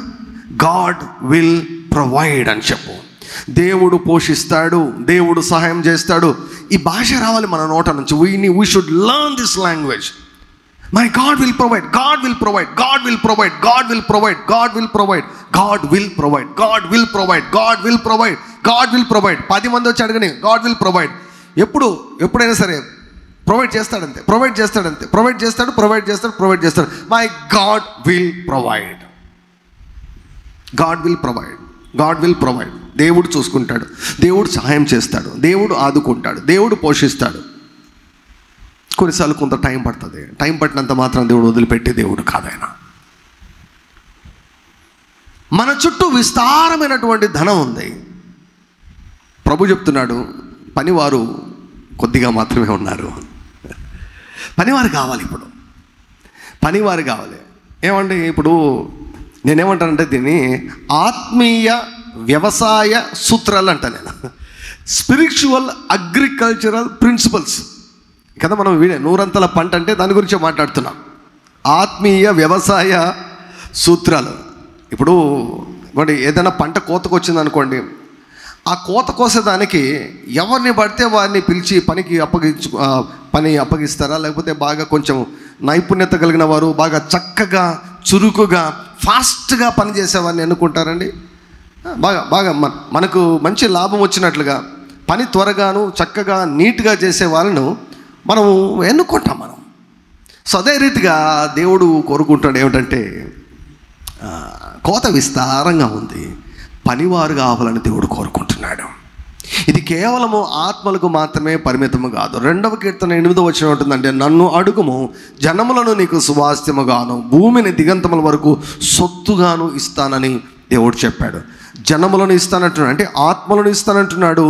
గాడ్ విల్ ప్రొవైడ్ అని చెప్పు. దేవుడు పోషిస్తాడు, దేవుడు సహాయం చేస్తాడు. ఈ భాష రావాలి మన నోట నుంచి. We should learn this language. My God will provide, God will provide, God will provide, God will provide, God will provide, God will provide, God will provide, God will provide, God will provide. 10 మంది వచ్చి అడగని, God will provide. ఎప్పుడైనా సరే provide చేస్తాడంతే. My God will provide, God will provide, God will provide. దేవుడు చూసుకుంటాడు, దేవుడు సహాయం చేస్తాడు, దేవుడు ఆదుకుంటాడు, దేవుడు పోషిస్తాడు. కొన్నిసార్లు కొంత టైం పడుతుంది. టైం పట్టినంత మాత్రం దేవుడు వదిలిపెట్టే దేవుడు కాదు ఆయన. మన చుట్టూ విస్తారమైనటువంటి ధనం ఉంది. ప్రభు చెప్తున్నాడు, పనివారు కొద్దిగా మాత్రమే ఉన్నారు. పనివారు కావాలి. ఇప్పుడు పనివారు కావాలి. ఏమంటే ఇప్పుడు నేనేమంటానంటే దీన్ని ఆత్మీయ వ్యవసాయ సూత్రాలు అంట నేను. స్పిరిచువల్ అగ్రికల్చరల్ ప్రిన్సిపల్స్ కదా. మనం నూరంతల పంట అంటే దాని గురించి మాట్లాడుతున్నాం. ఆత్మీయ వ్యవసాయ సూత్రాలు. ఇప్పుడు ఏదైనా పంట కోతకు వచ్చింది అనుకోండి, ఆ కోత కోసేదానికి ఎవరిని పడితే వారిని పిలిచి పని అప్పగిస్తారా, లేకపోతే బాగా కొంచెం నైపుణ్యత కలిగిన వారు, బాగా చక్కగా చురుకుగా ఫాస్ట్గా పనిచేసేవారిని ఎన్నుకుంటారండి. బాగా మనకు మంచి లాభం వచ్చినట్లుగా పని త్వరగాను చక్కగా నీట్గా చేసే వాళ్ళను మనము ఎన్నుకుంటాం. సో అదే రీతిగా దేవుడు కోరుకుంటాడు ఏమిటంటే, కోత విస్తారంగా ఉంది, పనివారు కావాలని దేవుడు కోరుకుంటున్నాడు. ఇది కేవలము ఆత్మలకు మాత్రమే పరిమితము కాదు. 2వ కీర్తన 8వ వచనం ఉంటుందంటే, నన్ను అడుగుము, జనములను నీకు సువాస్యముగాను, భూమిని దిగంతముల వరకు సొత్తుగాను ఇస్తానని దేవుడు చెప్పాడు. జనములను ఇస్తానంటున్నాడు అంటే ఆత్మలను ఇస్తానంటున్నాడు,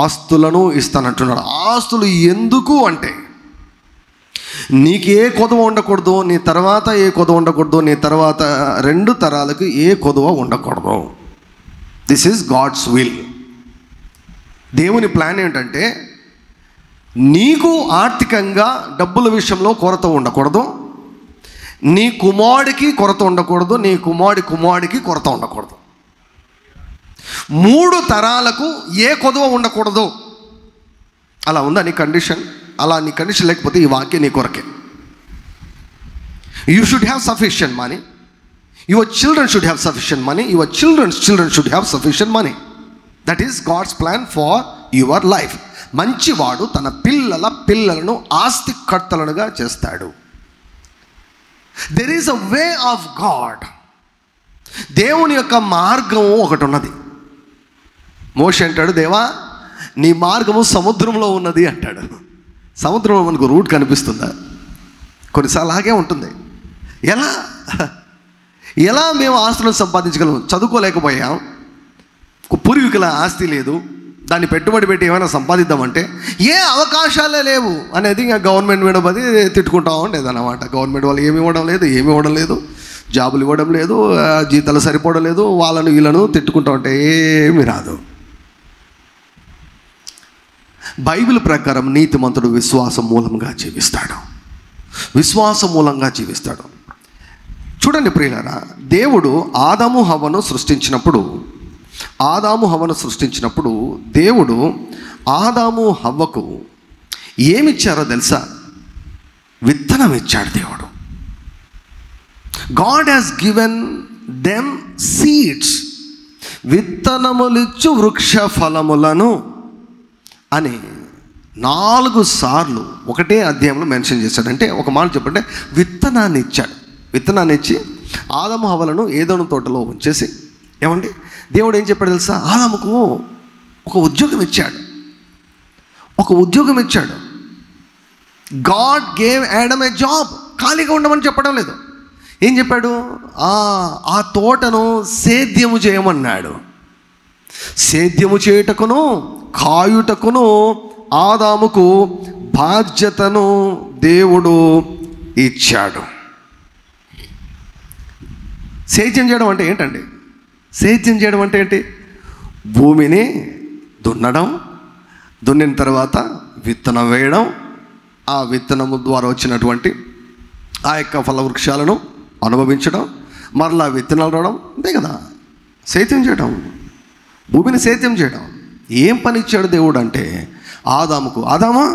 ఆస్తులను ఇస్తానంటున్నాడు. ఆస్తులు ఎందుకు అంటే, నీకు ఏ కొదవ ఉండకూడదు, నీ తర్వాత ఏ కొదవ ఉండకూడదు, నీ తర్వాత 2 తరాలకు ఏ కొదవ ఉండకూడదు. This is God's will. దేవుని ప్లాన్ ఏంటంటే, నీకు ఆర్థికంగా డబ్బుల విషయంలో కొరత ఉండకూడదు, నీ కుమారుడికి కొరత ఉండకూడదు, నీ కుమారుడికి కొరత ఉండకూడదు. 3 తరాలకు ఏ కొదవ ఉండకూడదు. అలా ఉందా నీ కండిషన్? అలా నీ కండిషన్ లేకపోతే ఈ వాక్యం నీ కొరకే. You should have sufficient money, your children should have sufficient money, your childrens should have sufficient money. That is God's plan for your life. మంచివాడు తన పిల్లలను ఆస్తికర్తలుగా చేస్తాడు. There is a way of God. దేవుని యొక్క మార్గం ఒకటి ఉన్నది. మోషే అంటాడు, దేవా నీ మార్గము సముద్రంలో ఉన్నది అంటాడు. సముద్రంలో మనకు రూట్ కనిపిస్తుందా? కొన్నిసార్లు అలాగే ఉంటుంది. ఎలా మేము ఆస్తులను సంపాదించగలం? చదువుకోలేకపోయాం, పూర్వీకుల ఆస్తి లేదు, దాన్ని పెట్టుబడి పెట్టి ఏమైనా సంపాదిద్దామంటే ఏ అవకాశాలే లేవు అనేది ఇంకా గవర్నమెంట్ మీద పది తిట్టుకుంటా ఉండేది అన్నమాట. గవర్నమెంట్ వాళ్ళు ఏమి ఇవ్వడం లేదు. జాబులు ఇవ్వడం లేదు, జీతాలు సరిపోవడం లేదు, వాళ్ళను వీళ్ళను తిట్టుకుంటూ ఉంటే ఏమీ రాదు. బైబిల్ ప్రకారం నీతిమంతుడు విశ్వాసం మూలంగా జీవిస్తాడు, విశ్వాసం మూలంగా జీవిస్తాడు. చూడండి ప్రియులారా, దేవుడు ఆదాము హవ్వను సృష్టించినప్పుడు దేవుడు ఆదాము హవ్వకు ఏమిచ్చారో తెలుసా? విత్తనం ఇచ్చాడు దేవుడు. God has given them seeds, విత్తనములిచ్చు వృక్ష ఫలములను అని 4 సార్లు ఒకటే అధ్యాయంలో మెన్షన్ చేశాడు. అంటే ఒక మాట చెప్పంటే విత్తనాన్ని ఇచ్చాడు. విత్తనాన్ని ఇచ్చి ఆదాము హవ్వలను ఏదోను తోటలో ఉంచేసి, ఏమండి దేవుడు ఏం చెప్పాడు తెలుసా? ఆదాముకు ఒక ఉద్యోగం ఇచ్చాడు. గాడ్ గేవ్ యాడమ్ ఏ జాబ్. ఖాళీగా ఉండమని చెప్పడం లేదు. ఏం చెప్పాడు? ఆ తోటను సేద్యము చేయమన్నాడు. సేద్యము చేయుటకును కాయుటకును ఆదాముకు బాధ్యతను దేవుడు ఇచ్చాడు. సేద్యం చేయడం అంటే ఏంటండి? సేద్యం చేయడం అంటే ఏంటి? భూమిని దున్నిన తర్వాత విత్తనం వేయడం, ఆ విత్తనము ద్వారా వచ్చినటువంటి ఆ యొక్క ఫలవృక్షాలను అనుభవించడం, మరలా విత్తనాలు రావడం, అంతే కదా సేద్యం చేయడం, భూమిని సేద్యం చేయడం. ఏం పని ఇచ్చాడు దేవుడు అంటే ఆదాముకు, ఆదామా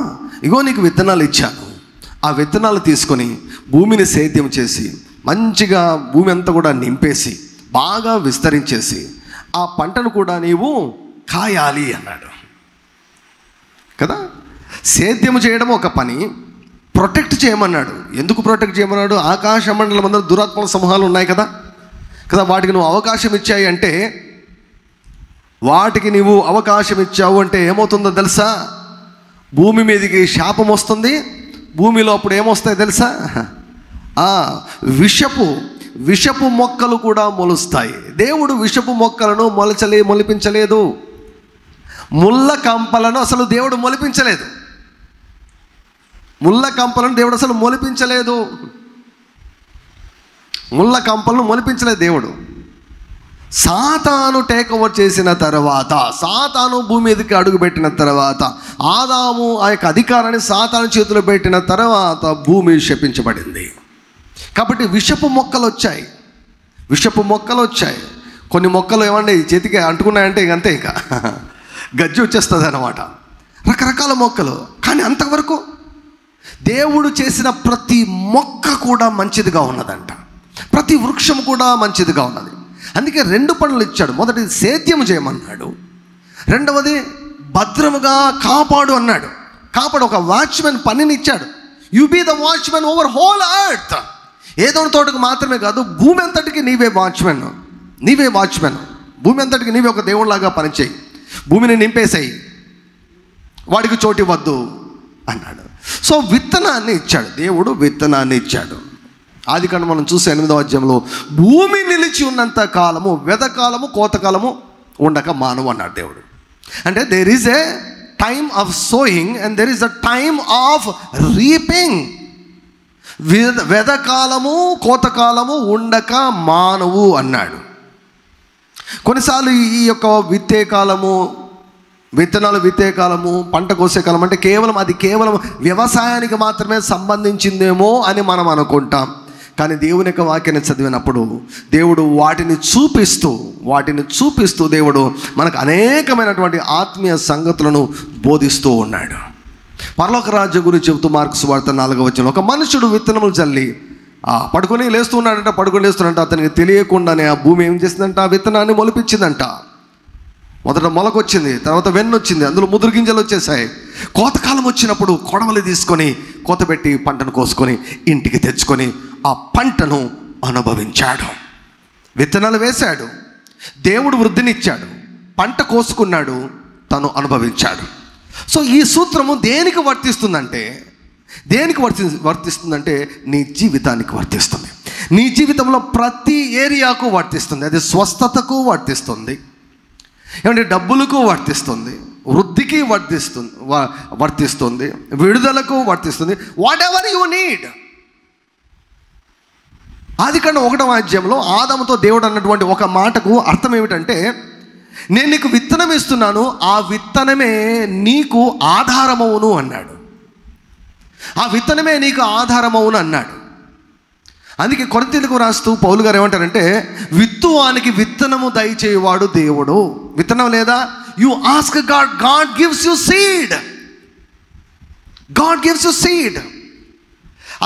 ఇగో నీకు విత్తనాలు ఇచ్చాను, ఆ విత్తనాలు తీసుకొని భూమిని సేద్యం చేసి మంచిగా భూమి అంతా కూడా నింపేసి బాగా విస్తరించేసి ఆ పంటను కూడా నీవు కాయాలి అన్నాడు కదా. సేద్యం చేయడం ఒక పని, ప్రొటెక్ట్ చేయమన్నాడు. ఎందుకు ప్రొటెక్ట్ చేయమన్నాడు? ఆకాశ మండలం అందరూ దురాత్మల సమూహాలు ఉన్నాయి కదా. వాటికి నువ్వు అవకాశం ఇచ్చాయి అంటే, వాటికి నువ్వు అవకాశం ఇచ్చావు అంటే ఏమవుతుందో తెలుసా? భూమి మీదకి శాపం వస్తుంది. భూమిలో అప్పుడు ఏమొస్తాయి తెలుసా? విషపు మొక్కలు కూడా మొలుస్తాయి. దేవుడు విషపు మొక్కలను మొలిపించలేదు. ముళ్ళ కంపలను అసలు దేవుడు మొలిపించలేదు. ముళ్ళ కంపలను దేవుడు. సాతాను టేక్ ఓవర్ చేసిన తర్వాత, సాతాను భూమి మీదకి అడుగుపెట్టిన తర్వాత, ఆదాము ఆ యొక్క అధికారాన్ని సాతాను చేతిలో పెట్టిన తర్వాత భూమి శపించబడింది. కాబట్టి విషపు మొక్కలు వచ్చాయి. కొన్ని మొక్కలు ఏమండి చేతికి అంటుకున్నాయంటే అంతే, ఇక గజ్జి వచ్చేస్తుంది అన్నమాట. రకరకాల మొక్కలు. కానీ అంతవరకు దేవుడు చేసిన ప్రతి మొక్క కూడా మంచిదిగా ఉన్నదంట. ప్రతి వృక్షం కూడా మంచిదిగా ఉన్నది. అందుకే 2 పనులు ఇచ్చాడు. మొదటిది సేద్యం చేయమన్నాడు, రెండవది భద్రముగా కాపాడు అన్నాడు. ఒక వాచ్మెన్ పనిని ఇచ్చాడు. You be the watchman over whole earth. ఏదో తోటకు మాత్రమే కాదు, భూమి అంతటికి నీవే వాచ్మెన్. భూమి అంతటికి నీవే ఒక దేవుడిలాగా పనిచేయి. భూమిని నింపేసాయి, వాడికి చోటు ఇవ్వద్దు అన్నాడు. సో విత్తనాన్ని ఇచ్చాడు దేవుడు, విత్తనాన్ని ఇచ్చాడు. ఆదికాండం మనం చూసే 8వ అధ్యాయంలో భూమి నిలిచి ఉన్నంత కాలము వెదకాలము కోతకాలము ఉండక మానవు అన్నాడు దేవుడు. అంటే there is a time of sowing and there is a time of reaping. వెదకాలము కోతకాలము ఉండక మానవు అన్నాడు. కొన్నిసార్లు ఈ యొక్క విత్తనాలు విత్తే కాలము, పంట కోసే కాలం అంటే కేవలం వ్యవసాయానికి మాత్రమే సంబంధించిందేమో అని మనం అనుకుంటాం. కానీ దేవుని యొక్క వాక్యాన్ని చదివినప్పుడు దేవుడు వాటిని చూపిస్తూ దేవుడు మనకు అనేకమైనటువంటి ఆత్మీయ సంగతులను బోధిస్తూ ఉన్నాడు. పరలోక రాజ్యం గురించి చెబుతూ మార్కు సువార్త 4వ వచనంలో, ఒక మనుషుడు విత్తనములు చల్లి పడుకొని లేస్తున్నాడంట. అతనికి తెలియకుండానే ఆ భూమి ఏం చేసిందంట? ఆ విత్తనాన్ని మొలిపించిందంట. మొదట మొలకొచ్చింది, తర్వాత వెన్నొచ్చింది, అందులో ముదురు గింజలు వచ్చేసాయి. కోతకాలం వచ్చినప్పుడు కొడవలి తీసుకొని కోతపెట్టి పంటను కోసుకొని ఇంటికి తెచ్చుకొని ఆ పంటను అనుభవించాడు. విత్తనాలు వేశాడు, దేవుడు వృద్ధినిచ్చాడు, పంట కోసుకున్నాడు, తను అనుభవించాడు. సో ఈ సూత్రము దేనికి వర్తిస్తుందంటే నీ జీవితానికి వర్తిస్తుంది. నీ జీవితంలో ప్రతి ఏరియాకు వర్తిస్తుంది. అది స్వస్థతకు వర్తిస్తుంది, ఏమంటే డబ్బులకు వర్తిస్తుంది, వృద్ధికి వర్తిస్తుంది, విడుదలకు వర్తిస్తుంది. వాట్ ఎవర్ యూ నీడ్ ఆదికాండం 1వ అధ్యాయంలో ఆదాముతో దేవుడు అన్నటువంటి ఒక మాటకు అర్థం ఏమిటంటే, నేను నీకు విత్తనం ఇస్తున్నాను, ఆ విత్తనమే నీకు ఆధారమవును అన్నాడు. ఆ విత్తనమే నీకు ఆధారమవును అన్నాడు. అందుకే కొరింథీయులకు రాస్తూ పౌలు గారు ఏమంటారంటే, విత్తువానికి విత్తనము దయచేవాడు దేవుడు. విత్తనం లేదా? You ask God, God gives you seed. God gives you seed.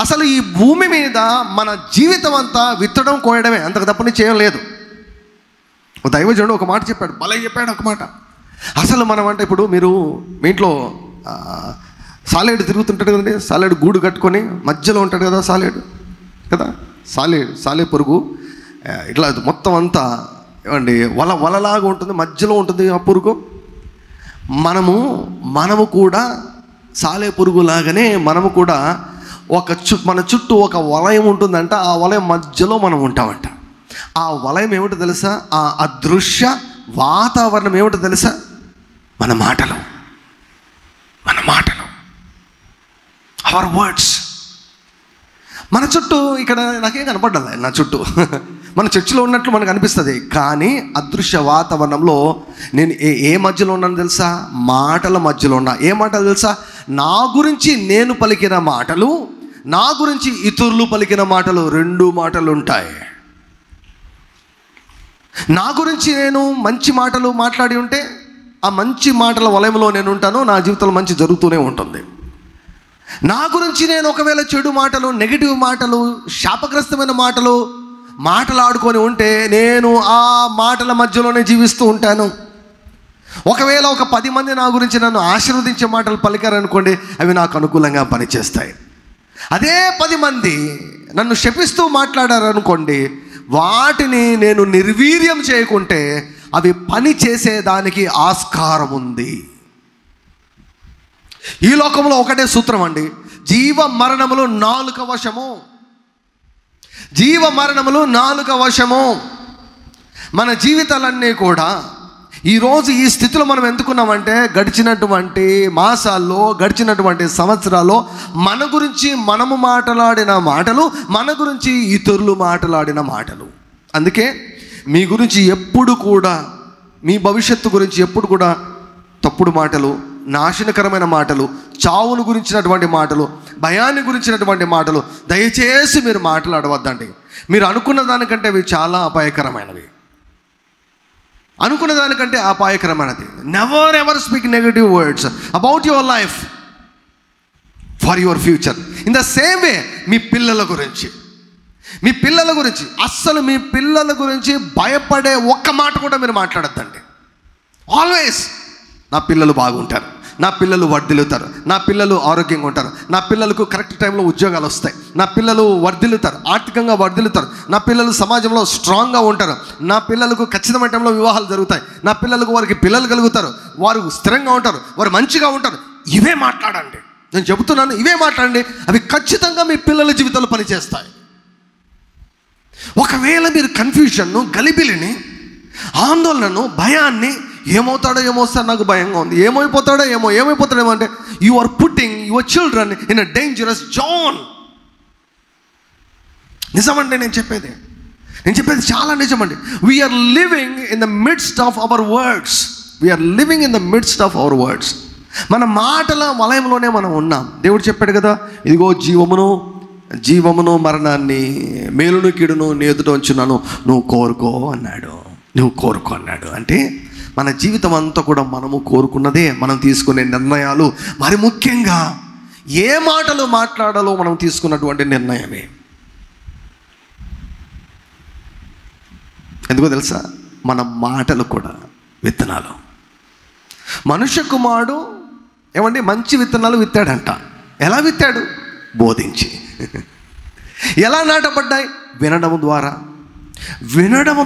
అసలు ఈ భూమి మీద మన జీవితం అంతా విత్తడం కోయడమే, అంతకు తప్పని చేయలేదు. ఒక దైవజనుడు ఒక మాట చెప్పాడు, భలే చెప్పాడు ఒక మాట. అసలు మనం అంటే ఇప్పుడు మీరు మీ ఇంట్లో సాలేడు తిరుగుతుంటాడు కదండి, సాలేడు గూడు కట్టుకొని మధ్యలో ఉంటాడు కదా సాలేడు కదా, సాలే పురుగు ఇట్లా మొత్తం అంతా ఏమండి వలలాగా ఉంటుంది, మధ్యలో ఉంటుంది ఆ పురుగు. మనము కూడా సాలే పురుగులాగానే మనము కూడా మన చుట్టూ ఒక వలయం ఉంటుందంట. ఆ వలయం మధ్యలో మనం ఉంటామంట. ఆ వలయం ఏమిటో తెలుసా? ఆ అదృశ్య వాతావరణం ఏమిటో తెలుసా? మన మాటలు, అవర్ వర్డ్స్. మన చుట్టూ ఇక్కడ నాకేం కనపడ్డాలి, నా చుట్టూ మన చర్చిలో ఉన్నట్లు మనకు అనిపిస్తుంది. కానీ అదృశ్య వాతావరణంలో నేను ఏ మధ్యలో ఉన్నాను తెలుసా? మాటల మధ్యలో ఉన్నా. ఏ మాటలు తెలుసా? నా గురించి నేను పలికిన మాటలు, నా గురించి ఇతరులు పలికిన మాటలు, 2 మాటలు ఉంటాయి. నా గురించి నేను మంచి మాటలు మాట్లాడి ఉంటే ఆ మంచి మాటల వలయంలో నేను ఉంటాను, నా జీవితంలో మంచి జరుగుతూనే ఉంటుంది. నా గురించి నేను ఒకవేళ చెడు మాటలు, నెగిటివ్ మాటలు, శాపగ్రస్తమైన మాటలు మాటలాడుకొని ఉంటే నేను ఆ మాటల మధ్యలోనే జీవిస్తూ ఉంటాను. ఒకవేళ ఒక 10 మంది నా గురించి నన్ను ఆశీర్వదించే మాటలు పలికారనుకోండి, అవి నాకు అనుకూలంగా పనిచేస్తాయి. అదే 10 మంది నన్ను శపిస్తూ మాట్లాడారనుకోండి, వాటిని నేను నిర్వీర్యం చేయకుంటే అవి పని చేసేదానికి ఆస్కారం ఉంది. ఈ లోకంలో ఒకటే సూత్రం అండి, జీవ మరణములు నాలుక వశము. జీవ మరణములు నాలుక వశము. మన జీవితాలన్నీ కూడా ఈరోజు ఈ స్థితిలో మనం ఎందుకున్నామంటే, గడిచినటువంటి మాసాల్లో, గడిచినటువంటి సంవత్సరాల్లో మన గురించి మనము మాట్లాడిన మాటలు, మన గురించి ఇతరులు మాట్లాడిన మాటలు. అందుకే మీ గురించి ఎప్పుడు కూడా, మీ భవిష్యత్తు గురించి ఎప్పుడు కూడా తప్పుడు మాటలు, నాశనకరమైన మాటలు, చావును గురించినటువంటి మాటలు, భయాన్ని గురించినటువంటి మాటలు దయచేసి మీరు మాట్లాడవద్దండి. మీరు అనుకున్న దానికంటే అవి చాలా అపాయకరమైనవి. అనుకున్న దానికంటే అపాయకరమైనది. Never ever speak negative words about your life for your future. In the same way మీ పిల్లల గురించి అస్సలు మీ పిల్లల గురించి భయపడే ఒక్క మాట కూడా మీరు మాట్లాడద్దండి. ఆల్వేస్ నా పిల్లలు బాగుంటారు, నా పిల్లలు వర్ధిల్లుతారు, నా పిల్లలు ఆరోగ్యంగా ఉంటారు, నా పిల్లలకు కరెక్ట్ టైంలో ఉద్యోగాలు వస్తాయి, నా పిల్లలు వర్ధిల్లుతారు, ఆర్థికంగా వర్ధిల్లుతారు, నా పిల్లలు సమాజంలో స్ట్రాంగ్గా ఉంటారు, నా పిల్లలకు ఖచ్చితమైన టైంలో వివాహాలు జరుగుతాయి, నా పిల్లలకు వారికి పిల్లలు కలుగుతారు, వారు స్థిరంగా ఉంటారు, వారు మంచిగా ఉంటారు. ఇవే మాట్లాడండి. నేను చెబుతున్నాను, ఇవే మాట్లాడండి. అవి ఖచ్చితంగా మీ పిల్లల జీవితంలో పనిచేస్తాయి. ఒకవేళ మీరు కన్ఫ్యూజన్ను, గలిబిలిని, ఆందోళనను, భయాన్ని, ఏమవుతాడో ఏమో సార్ నాకు భయంగా ఉంది, ఏమైపోతాడేమో అంటే you are putting your children in a dangerous zone. నిజమండి నేను చెప్పేది చాలా నిజమండి. We are living in the midst of our words. మన మాటల వలయంలోనే మనం ఉన్నాం. దేవుడు చెప్పాడు కదా, ఇదిగో జీవమును మరణాన్ని, మేలును కీడును నీ ఎదుట ఉంచున్నాను, నువ్వు కోరుకో అన్నాడు. అంటే మన జీవితం అంతా కూడా మనము కోరుకున్నదే, మనం తీసుకునే నిర్ణయాలు, మరి ముఖ్యంగా ఏ మాటలు మాట్లాడాలో మనం తీసుకున్నటువంటి నిర్ణయమే. ఎందుకో తెలుసా? మన మాటలు కూడా విత్తనాలు. మనుష్య కుమారుడు మంచి విత్తనాలు విత్తాడంట. ఎలా విత్తాడు? బోధించి. ఎలా నాటబడ్డాయి? వినడము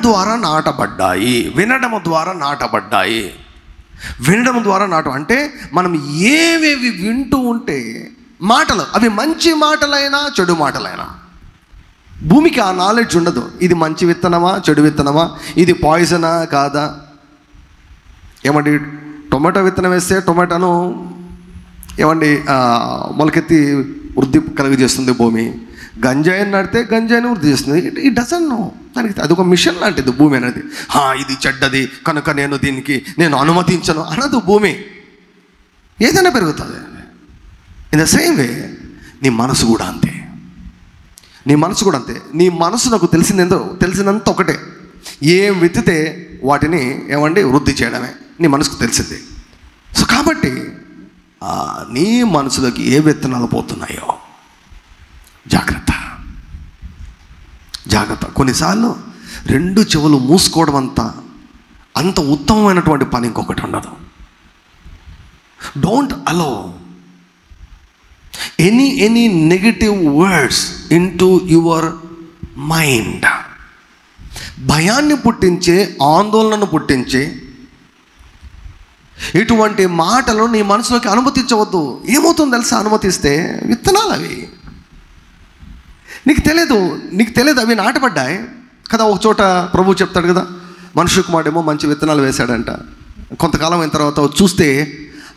ద్వారా నాటబడ్డాయి. అంటే మనం ఏవేవి వింటూ ఉంటే మాటలు, అవి మంచి మాటలైనా చెడు మాటలైనా, భూమికి ఆ నాలెడ్జ్ ఉండదు. ఇది మంచి విత్తనమా, చెడు విత్తనమా, ఇది పాయిజనా కాదా. టొమాటో విత్తనం వేస్తే టొమాటోను మొలకెత్తి వృద్ధి కలుగజేస్తుంది భూమి. గంజాయిని నడితే గంజాయిని వృద్ధి చేస్తుంది. It doesn't know. దానికి అది ఒక మిషన్ లాంటిది భూమి అనేది. ఇది చెడ్డది కనుక నేను అనుమతించను అన్నది భూమి. ఏదైనా పెరుగుతుంది. ఇన్ ద సేమ్ వే నీ మనసు కూడా అంతే. నీ మనసు నాకు తెలిసినంత ఒకటే, ఏం విత్తితే వాటిని వృద్ధి చేయడమే నీ మనసుకు తెలిసింది. సో కాబట్టి నీ మనసులోకి ఏ విత్తనాలు పోతున్నాయో జాగ్రత్త. కొన్నిసార్లు 2 చెవులు మూసుకోవడం అంత ఉత్తమమైనటువంటి పని ఇంకొకటి ఉండదు. Don't allow any negative words into your mind. భయాన్ని పుట్టించే, ఆందోళనను పుట్టించే ఇటువంటి మాటలు నీ మనసులోకి అనుమతించవద్దు. ఏమవుతుందో తెలుసా? అనుమతిస్తే విత్తనాలు అవి నీకు తెలియదు అవి నాటబడ్డాయి కదా. ఒక చోట ప్రభు చెప్తాడు కదా, మనుష్య కుమారుడేమో మంచి విత్తనాలు వేశాడంట. కొంతకాలం అయిన తర్వాత చూస్తే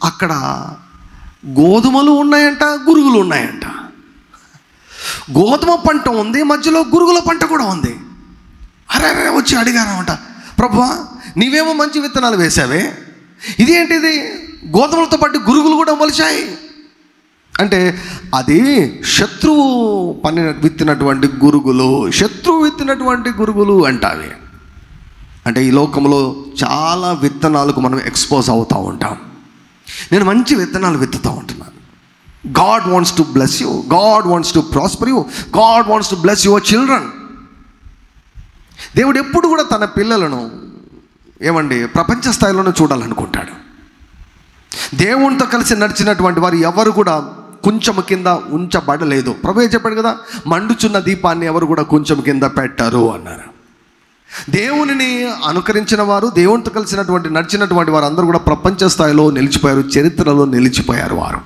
అక్కడ గోధుమలు ఉన్నాయంట, గురుగులు ఉన్నాయంట. గోధుమ పంట ఉంది, మధ్యలో గురుగుల పంట కూడా ఉంది. అరే వచ్చి అడిగారనమాట, ప్రభువా నీవేమో మంచి విత్తనాలు వేసావే, ఇదేంటిది గోధుమలతో పాటు గురుగులు కూడా మొలిచాయి అంటే అది శత్రువు విత్తినటువంటి గురుగులు అంటావి. అంటే ఈ లోకంలో చాలా విత్తనాలకు మనం ఎక్స్పోజ్ అవుతూ ఉంటాం. నేను మంచి విత్తనాలు విత్తుతూ ఉంటున్నాను. God wants to bless you, God wants to prosper you, God wants to bless your children. దేవుడు ఎప్పుడు కూడా తన పిల్లలను ప్రపంచ స్థాయిలోనే చూడాలనుకుంటాడు. దేవునితో కలిసి నడిచినటువంటి వారు ఎవరు కూడా కొంచెం కింద ఉంచబడలేదు. ప్రభువే చెప్పాడు కదా, మండుచున్న దీపాన్ని ఎవరు కూడా కొంచెం కింద పెట్టారు అన్నారు. దేవునిని అనుకరించిన వారు, దేవునితో కలిసినటువంటి నడిచినటువంటి వారు అందరూ కూడా ప్రపంచ స్థాయిలో నిలిచిపోయారు, చరిత్రలో నిలిచిపోయారు. వారు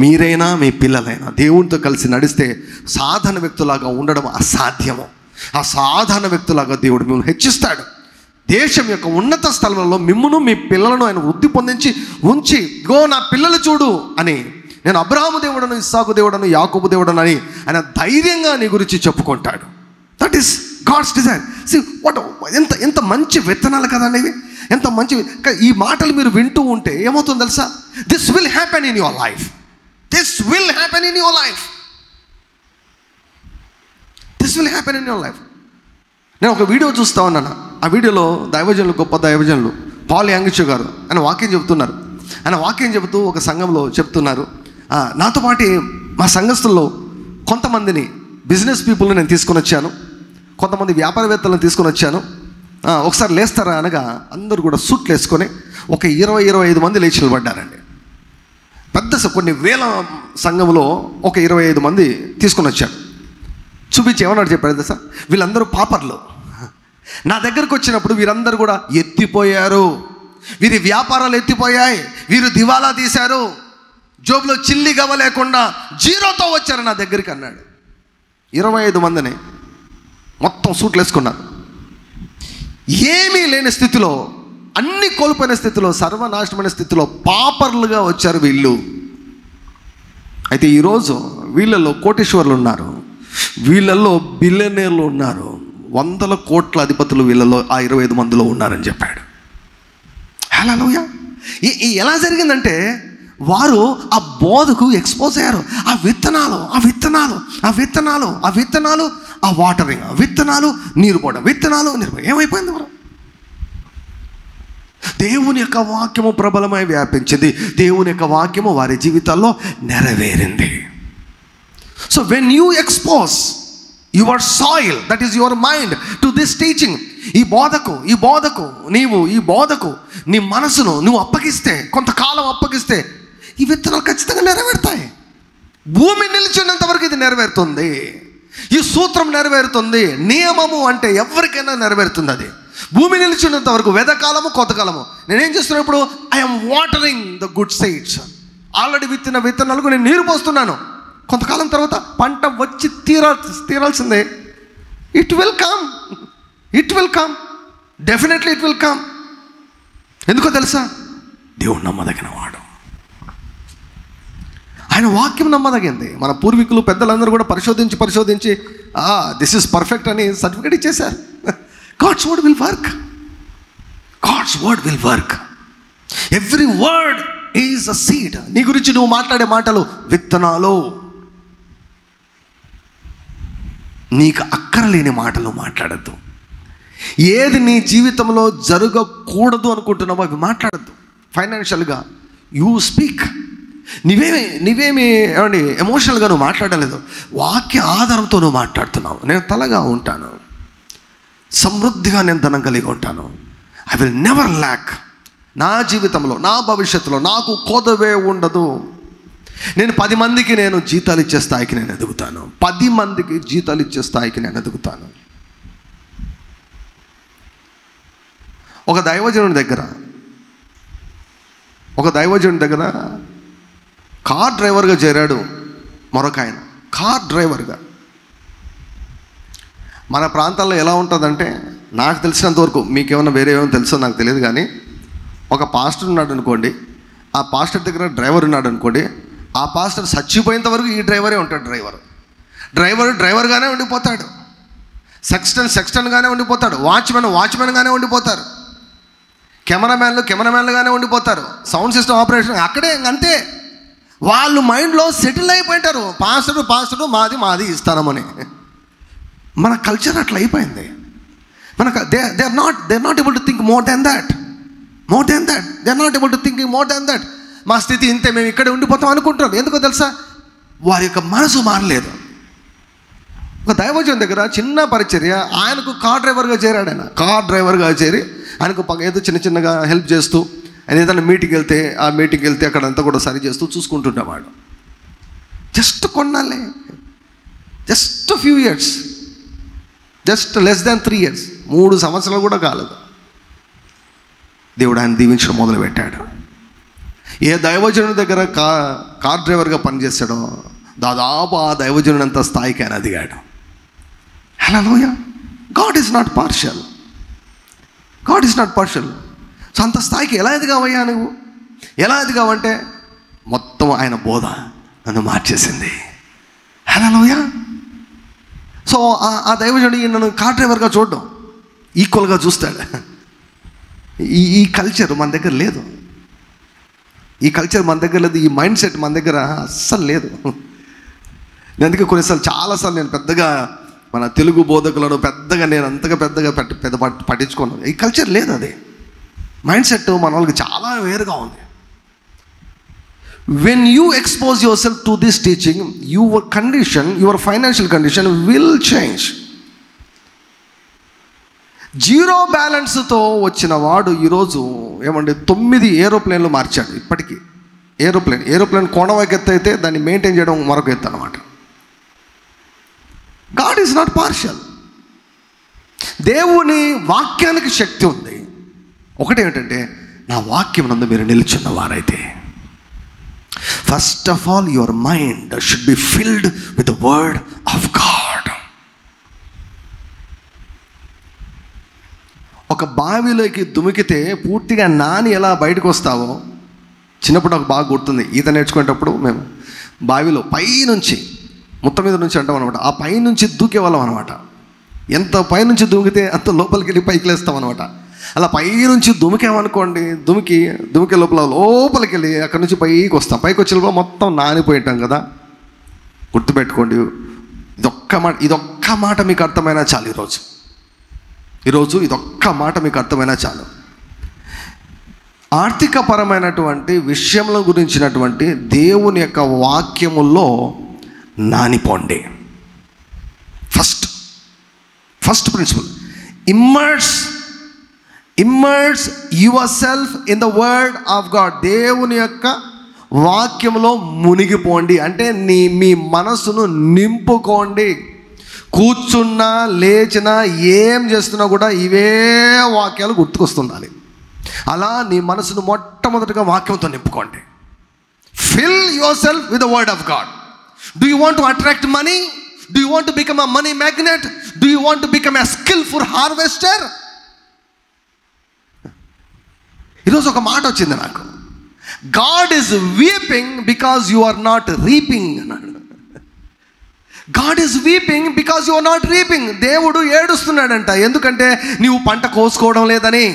మీరైనా మీ పిల్లలైనా దేవునితో కలిసి నడిస్తే సాధారణ వ్యక్తులాగా ఉండడం అసాధ్యము. ఆ సాధారణ వ్యక్తులాగా దేవుడు మిమ్మల్ని హెచ్చిస్తాడు. దేశం యొక్క ఉన్నత స్థలంలో మిమ్మును మీ పిల్లలను ఆయన వృద్ధి పొందించి ఉంచి, నా పిల్లలు చూడు అని, నేను అబ్రహాము దేవుడను, ఇస్సాకు దేవుడను, యాకోబు దేవుడను అని ఆయన ధైర్యంగా నీ గురించి చెప్పుకుంటాడు. That is God's desire. ఎంత మంచి విత్తనాలు కదండి ఇవి, ఎంత మంచి. ఈ మాటలు మీరు వింటూ ఉంటే ఏమవుతుందో తెలుసా? This will happen in your life. This will happen in your life. This will happen in your life. నేను ఒక వీడియో చూస్తూ ఉన్నాను. ఆ వీడియోలో దైవజనులు, గొప్ప దైవజనులు పాల్ యాంగిచో గారు ఆయన వాక్యం చెబుతున్నారు. ఆయన వాక్యం చెబుతూ ఒక సంఘంలో చెప్తున్నారు, నాతో పాటు మా సంఘస్థుల్లో కొంతమందిని బిజినెస్ పీపుల్ని నేను తీసుకొని వచ్చాను, కొంతమంది వ్యాపారవేత్తలను తీసుకొని వచ్చాను. ఒకసారి లేస్తారా అనగా అందరూ కూడా సూట్లు వేసుకొని ఒక 20-25 మంది లేచి నిలబడ్డారండి. పెద్ద కొన్ని వేల సంఘంలో ఒక 25 మంది తీసుకొని వచ్చాడు. చూపించి ఏమన్నాడు చెప్పాడు సార్, వీళ్ళందరూ పాపర్లు. నా దగ్గరకు వచ్చినప్పుడు వీరందరూ కూడా ఎత్తిపోయారు, వీరి వ్యాపారాలు ఎత్తిపోయాయి, వీరు దివాలా తీశారు, జోబులో చిల్లి గవ్వ లేకుండా జీరోతో వచ్చారు నా దగ్గరికి అన్నాడు. 25 మందిని మొత్తం సూట్లు వేసుకున్నారు. ఏమీ లేని స్థితిలో, అన్ని కోల్పోయిన స్థితిలో, సర్వనాశనమైన స్థితిలో పాపర్లుగా వచ్చారు వీళ్ళు. అయితే ఈరోజు వీళ్ళలో కోటీశ్వర్లు ఉన్నారు, వీళ్ళల్లో బిలియనీర్లు ఉన్నారు, 100 కోట్ల అధిపతులు వీళ్ళలో ఆ 25 మందిలో ఉన్నారని చెప్పాడు. హల్లెలూయా. ఎలా జరిగిందంటే వారు ఆ బోధకు ఎక్స్పోజ్ అయ్యారు. ఆ విత్తనాలు ఆ వాటరింగ్, విత్తనాలు నీరు పోవడం, ఏమైపోయింది వారు? దేవుని యొక్క వాక్యము ప్రబలమై వ్యాపించింది. దేవుని యొక్క వాక్యము వారి జీవితాల్లో నెరవేరింది. So when you expose your soil, that is your mind to this teaching, ఈ బోధకు నీ మనసును నువ్వు అప్పగిస్తే, కొంతకాలం అప్పగిస్తే ఈ విత్తనాలు ఖచ్చితంగా నెరవేరుతాయి. భూమి నిలిచినంత వరకు ఇది నెరవేరుతుంది. ఈ సూత్రం నెరవేరుతుంది. నియమము అంటే ఎవరికైనా నెరవేరుతుంది. అది భూమి నిలిచినంత వరకు, వెదకాలము కొత్తకాలము. నేనేం చేస్తున్నాను ఇప్పుడు? I'm watering the good seeds. Already విత్తిన విత్తనాలకు నేను నీరు పోస్తున్నాను. కొంతకాలం తర్వాత పంట వచ్చి తీరాల్సిందే. It will come, definitely it will come. ఎందుకో తెలుసా? దేవుడు నమ్మదగిన వాడు. ఆయన వాక్యం నమ్మదగింది. మన పూర్వీకులు పెద్దలందరూ కూడా పరిశోధించి దిస్ ఇస్ పర్ఫెక్ట్ అని సర్టిఫికేట్ ఇచ్చేశారు. God's word will work. God's word will work. Every word is a seed. నీ గురించి నువ్వు మాట్లాడే మాటలు విత్తనాలు. నీకు అక్కరలేని మాటలు మాట్లాడద్దు. ఏది నీ జీవితంలో జరగకూడదు అనుకుంటున్నావో అవి మాట్లాడద్దు. ఫైనాన్షియల్గా యూ స్పీక్. నీవేమి ఏమండి ఎమోషనల్గా నువ్వు మాట్లాడలేదు, వాక్య ఆధారంతో నువ్వు మాట్లాడుతున్నావు. నేను తలగా ఉంటాను, సమృద్ధిగా నేను ధనం కలిగి ఉంటాను. I will never lakh. నా జీవితంలో, నా భవిష్యత్తులో నాకు కొదవే ఉండదు. నేను 10 మందికి నేను జీతాలు ఇచ్చే స్థాయికి నేను ఎదుగుతాను. 10 మందికి జీతాలు ఇచ్చే స్థాయికి నేను ఎదుగుతాను. ఒక దైవజనుడి దగ్గర కార్ డ్రైవర్గా చేరాడు మరొక ఆయన. కార్ డ్రైవర్గా. మన ప్రాంతాల్లో ఎలా ఉంటుందంటే, నాకు తెలిసినంతవరకు, మీకేమన్నా వేరే ఏమైనా తెలుసో నాకు తెలియదు కానీ, ఒక పాస్టర్ ఉన్నాడు అనుకోండి, ఆ పాస్టర్ దగ్గర డ్రైవర్ ఉన్నాడు అనుకోండి, ఆ పాస్టర్ చచ్చిపోయేంత వరకు ఈ డ్రైవరే ఉంటాడు. డ్రైవర్గానే ఉండిపోతాడు. సెక్స్టన్గానే ఉండిపోతాడు. వాచ్మెన్గానే ఉండిపోతారు. కెమెరామ్యాన్లుగానే ఉండిపోతారు. సౌండ్ సిస్టమ్ ఆపరేషన్ అక్కడే అంతే. వాళ్ళు మైండ్లో సెటిల్ అయిపోయింటారు. పాస్టరు మాది ఇస్తానమని. మన కల్చర్ అట్లా అయిపోయింది. మనకు they are not able to think more than that. They are not able to thinking more than that. మా స్థితి ఇంతే, మేము ఇక్కడే ఉండిపోతాం అనుకుంటున్నాం. ఎందుకో తెలుసా? వారి యొక్క మనసు మారలేదు. ఒక దైవజన్ దగ్గర చిన్న పరిచర్య, ఆయనకు కార్ డ్రైవర్గా చేరాడు. ఆయన కార్ డ్రైవర్గా చేరి ఆయనకు ఏదో చిన్నగా హెల్ప్ చేస్తూ, ఆయన ఏదైనా మీటింగ్కి వెళ్తే అక్కడంతా కూడా సరి చేస్తూ చూసుకుంటుండేవాడు. జస్ట్ కొన్నాళ్ళే, just few years, just less than 3 years, 3 సంవత్సరాలు కూడా కాలేదు. దేవుడు ఆయన దీవించడం మొదలుపెట్టాడు. ఏ దైవజనుడి దగ్గర కార్ డ్రైవర్గా పనిచేస్తాడో దాదాపు ఆ దైవజనుడు అంత స్థాయికి ఆయన ఎదిగాడు. Hallelujah. God is not partial. So అంత స్థాయికి ఎలా ఎదిగావయ్యా నువ్వు? ఎలా ఎదిగావంటే మొత్తం ఆయన బోధ నన్ను మార్చేసింది. హల్లెలూయా. సో ఆ దైవజనుడు నన్ను కార్ డ్రైవర్గా చూడడం, ఈక్వల్గా చూస్తాడు. ఈ కల్చర్ మన దగ్గర లేదు. ఈ మైండ్ సెట్ మన దగ్గర అస్సలు లేదు. అందుకే కొన్నిసార్లు చాలాసార్లు నేను పెద్దగా మన తెలుగు బోధకులను నేను అంతగా పట్టించుకోను. ఈ కల్చర్ లేదు. అది మైండ్ సెట్ మన వాళ్ళకి చాలా వేరుగా ఉంది. When you expose your self to this teaching, your financial condition will change. 0 బ్యాలెన్స్తో వచ్చిన వాడు ఈరోజు 9 ఏరోప్లేన్లు మార్చాడు. ఇప్పటికీ ఏరోప్లేన్ కోణం ఒక ఎత్తు అయితే దాన్ని మెయింటైన్ చేయడం మరొక ఎత్తు అనమాట. God is not partial. దేవుని వాక్యానికి శక్తి ఉంది. ఒకటేమిటంటే, నా వాక్యం నందు మీరు నిలుచున్న వారైతే, first of all your mind should be filled with the word of God. ఒక బావిలోకి దుమికితే పూర్తిగా నాని ఎలా బయటకు వస్తావో, చిన్నప్పుడు నాకు బాగా గుర్తుంది. ఈత నేర్చుకునేటప్పుడు మేము బావిలో పైనుంచి, మొత్తం మీద నుంచి అంటాం అనమాట, ఆ పైనుంచి దూకేవాళ్ళం అనమాట. ఎంత పైనుంచి దూకితే అంత లోపలికి వెళ్ళి పైకి లేస్తాం అనమాట. అలా పైనుంచి దుమికామనుకోండి, దుమికే లోపలికి వెళ్ళి అక్కడ నుంచి పైకి వస్తాం. పైకి వచ్చే లోపల మొత్తం నానిపోయి ఉంటాం కదా. గుర్తుపెట్టుకోండి, ఇదొక్క మాట మీకు అర్థమైనా చాలు. ఈరోజు ఇదొక్క మాట మీకు అర్థమైనా చాలు. ఆర్థికపరమైనటువంటి విషయంలో గురించినటువంటి దేవుని యొక్క వాక్యముల్లో నానిపోండి. First principle, immerse yourself in the word of God. దేవుని యొక్క వాక్యంలో మునిగిపోండి. అంటే మీ మనసును నింపుకోండి. కూర్చున్నా లేచినా ఏం చేస్తున్నా కూడా ఇవే వాక్యాలు గుర్తుకొస్తుండాలి. అలా నీ మనసును మొట్టమొదటిగా వాక్యంతో నింపుకోండి. Fill yourself with the word of God. Do you want to attract money? Do you want to become a money magnet? Do you want to become a skilful harvester? ఈరోజు ఒక మాట వచ్చింది నాకు. God is weeping because you are not reaping అన్నాడు. God is weeping because you are not reaping. దేవుడు ఏడుస్తున్నాడంట, ఎందుకంటే నీవు పంట కోసుకోవడం లేదని.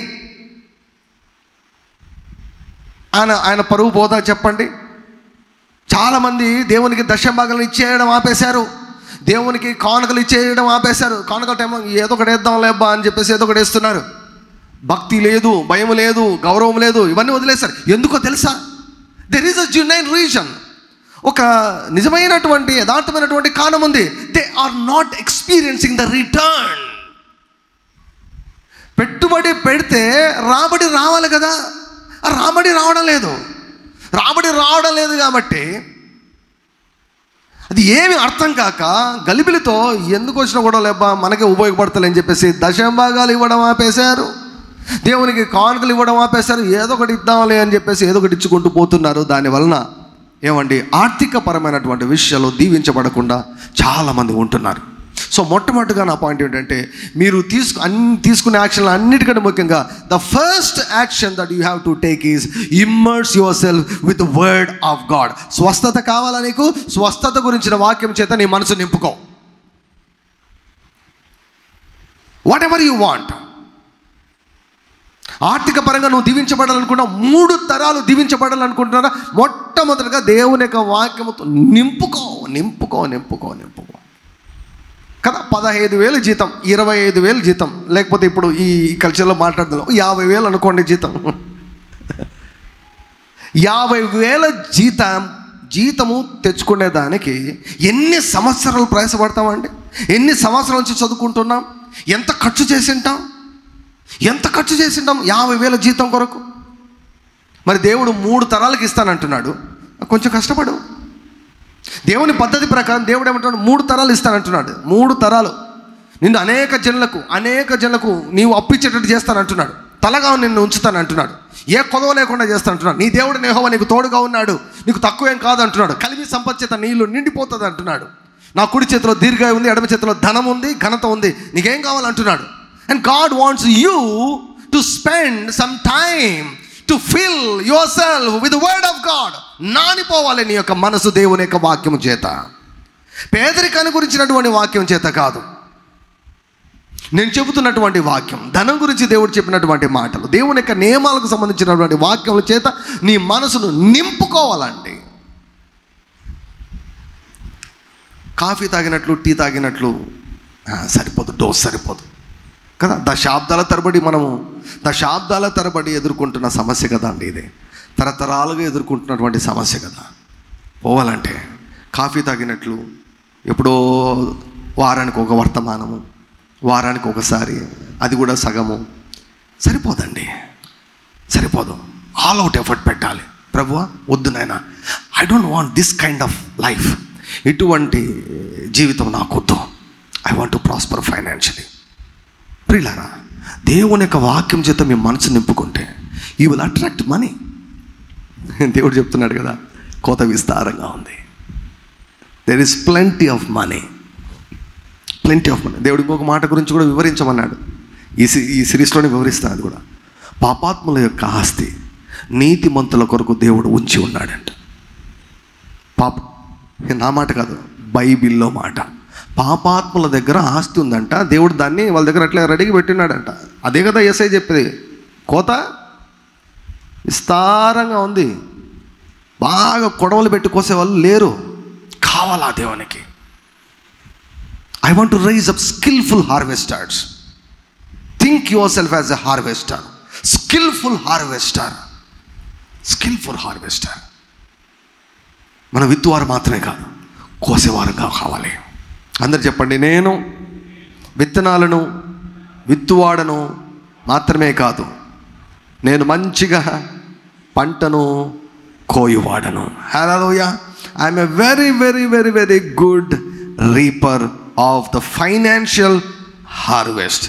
ఆయన పరువు పోదా చెప్పండి? చాలామంది దేవునికి దశభాగాలను ఇచ్చేయడం ఆపేశారు, దేవునికి కానుకలు ఇచ్చేయడం ఆపేశారు. కానుకల టైం ఏదో ఒకటి వేద్దాం లేబ్బా అని చెప్పేసి ఏదో ఒకటి వేస్తున్నారు. భక్తి లేదు, భయం లేదు, గౌరవం లేదు, ఇవన్నీ వదిలేశారు. ఎందుకో తెలుసా? There is a genuine reason. ఒక నిజమైనటువంటి యథార్థమైనటువంటి కారణం ఉంది. They are not experiencing the return. పెట్టుబడి పెడితే రాబడి రావాలి కదా, ఆ రాబడి రావడం లేదు కాబట్టి అది ఏమి అర్థం కాక గలిబిలితో ఎందుకు వచ్చినా కూడా లేబ్బా మనకే ఉపయోగపడతలేని చెప్పేసి దశంభాగాలు ఇవ్వడం ఆపేశారు, దేవునికి కానుకలు ఇవ్వడం ఆపేశారు. ఏదో ఒకటి ఇద్దాంలే అని చెప్పేసి ఏదో ఒకటి ఇచ్చుకుంటూ పోతున్నారు. దానివలన ఏమండి, ఆర్థికపరమైనటువంటి విషయాలు దీవించబడకుండా చాలామంది ఉంటున్నారు. సో మొట్టమొదటిగా నా పాయింట్ ఏంటంటే, మీరు తీసుకునే యాక్షన్లు అన్నిటికంటే ముఖ్యంగా the first action that you have to take is immerse yourself with the word of God. స్వస్థత కావాలా నీకు? స్వస్థత గురించిన వాక్యం చేత నీ మనసు నింపుకో. Whatever you want. ఆర్థిక పరంగా నువ్వు దీవించబడాలనుకుంటున్నా, 3 తరాలు దీవించబడాలనుకుంటున్నారా, మొట్టమొదటిగా దేవుని యొక్క వాక్యముతో నింపుకో కదా. 15,000 జీతం, 25,000 జీతం, లేకపోతే ఇప్పుడు ఈ కల్చర్లో మాట్లాడుతున్నాం 50,000 అనుకోండి జీతం. 50,000 జీతము తెచ్చుకునేదానికి ఎన్ని సంవత్సరాలు ప్రయాసపడతామండి? ఎన్ని సంవత్సరాల నుంచి చదువుకుంటున్నాం? ఎంత ఖర్చు చేసింటాం? 50,000 జీతం కొరకు. మరి దేవుడు 3 తరాలకు ఇస్తానంటున్నాడు, కొంచెం కష్టపడు. దేవుని పద్ధతి ప్రకారం దేవుడు ఏమంటున్నాడు? 3 తరాలు ఇస్తానంటున్నాడు. 3 తరాలు నిన్ను అనేక జనులకు నీవు అప్పిచ్చేటట్టు చేస్తానంటున్నాడు. తలగా నిన్ను ఉంచుతానంటున్నాడు. ఏ కొదవ లేకుండా చేస్తానంటున్నాడు. నీ దేవుడు యెహోవా నీకు తోడుగా ఉన్నాడు, నీకు తక్కువేం కాదు అంటున్నాడు. కలిమి సంపత్చేత నీళ్ళు నిండిపోతుంది అంటున్నాడు. నా కుడి చేతిలో దీర్ఘాయువు ఉంది, ఎడమ చేతిలో ధనం ఉంది, ఘనత ఉంది, నీకేం కావాలంటున్నాడు. And God wants you to spend some time to fill yourself with the word of God. నానిపోవాలి నీ యొక్క మనసు దేవుని యొక్క వాక్యం చేత. పేదరికాన్ని గురించినటువంటి వాక్యం చేత కాదు, నేను చెబుతున్నటువంటి వాక్యం, ధనం గురించి దేవుడు చెప్పినటువంటి మాటలు, దేవుని యొక్క నియమాలకు సంబంధించినటువంటి వాక్యముల చేత నీ మనసును నింపుకోవాలండి. కాఫీ తాగినట్లు, టీ తాగినట్లు సరిపోదు, డోస్ సరిపోదు కదా. దశాబ్దాల తరబడి ఎదుర్కొంటున్న సమస్య కదా అండి ఇది. తరతరాలుగా ఎదుర్కొంటున్నటువంటి సమస్య కదా. పోవాలంటే కాఫీ తాగినట్లు ఎప్పుడో వారానికి ఒక వర్తమానము, వారానికి ఒకసారి, అది కూడా సగము సరిపోదండి, సరిపోదు. ఆల్ అవుట్ ఎఫర్ట్ పెట్టాలి. ప్రభువా వద్దు నాయనా, I don't want this kind of life. ఇటువంటి జీవితం నాకొద్దు. I want to prosper financially. ప్రియులారా, దేవుని యొక్క వాక్యం చేత మీ మనసు నింపుకుంటే యూ విల్ అట్రాక్ట్ మనీ. దేవుడు చెప్తున్నాడు కదా, కోత విస్తారంగా ఉంది. There is plenty of money. దేవుడు ఇంకొక మాట గురించి కూడా వివరించమన్నాడు. ఈ సిరీస్లోనే వివరిస్తాను. అది కూడా పాపాత్ముల యొక్క ఆస్తి నీతిమంతుల కొరకు దేవుడు ఉంచి ఉన్నాడంట. నా మాట కాదు, బైబిల్లో మాట. పాపాత్ముల దగ్గర ఆస్తి ఉందంట, దేవుడు దాన్ని వాళ్ళ దగ్గర అట్లా రెడీగా పెట్టినాడంట. అదే కదా యేసయ్య చెప్పేది, కోత విస్తారంగా ఉంది, బాగా కొడవలు పెట్టి కోసే వాళ్ళు లేరు, కావాలా దేవునికి. I want to raise up skillful harvesters. Think yourself as a harvester, skillful harvester. మన విత్తువారు మాత్రమే కాదు, కోసేవారుగా కావాలి. అందరు చెప్పండి, నేను విత్తనాలను విత్తువాడను మాత్రమే కాదు, నేను మంచిగా పంటను కోయువాడను. Hallelujah. I'm a very very very very good reaper of the financial harvest.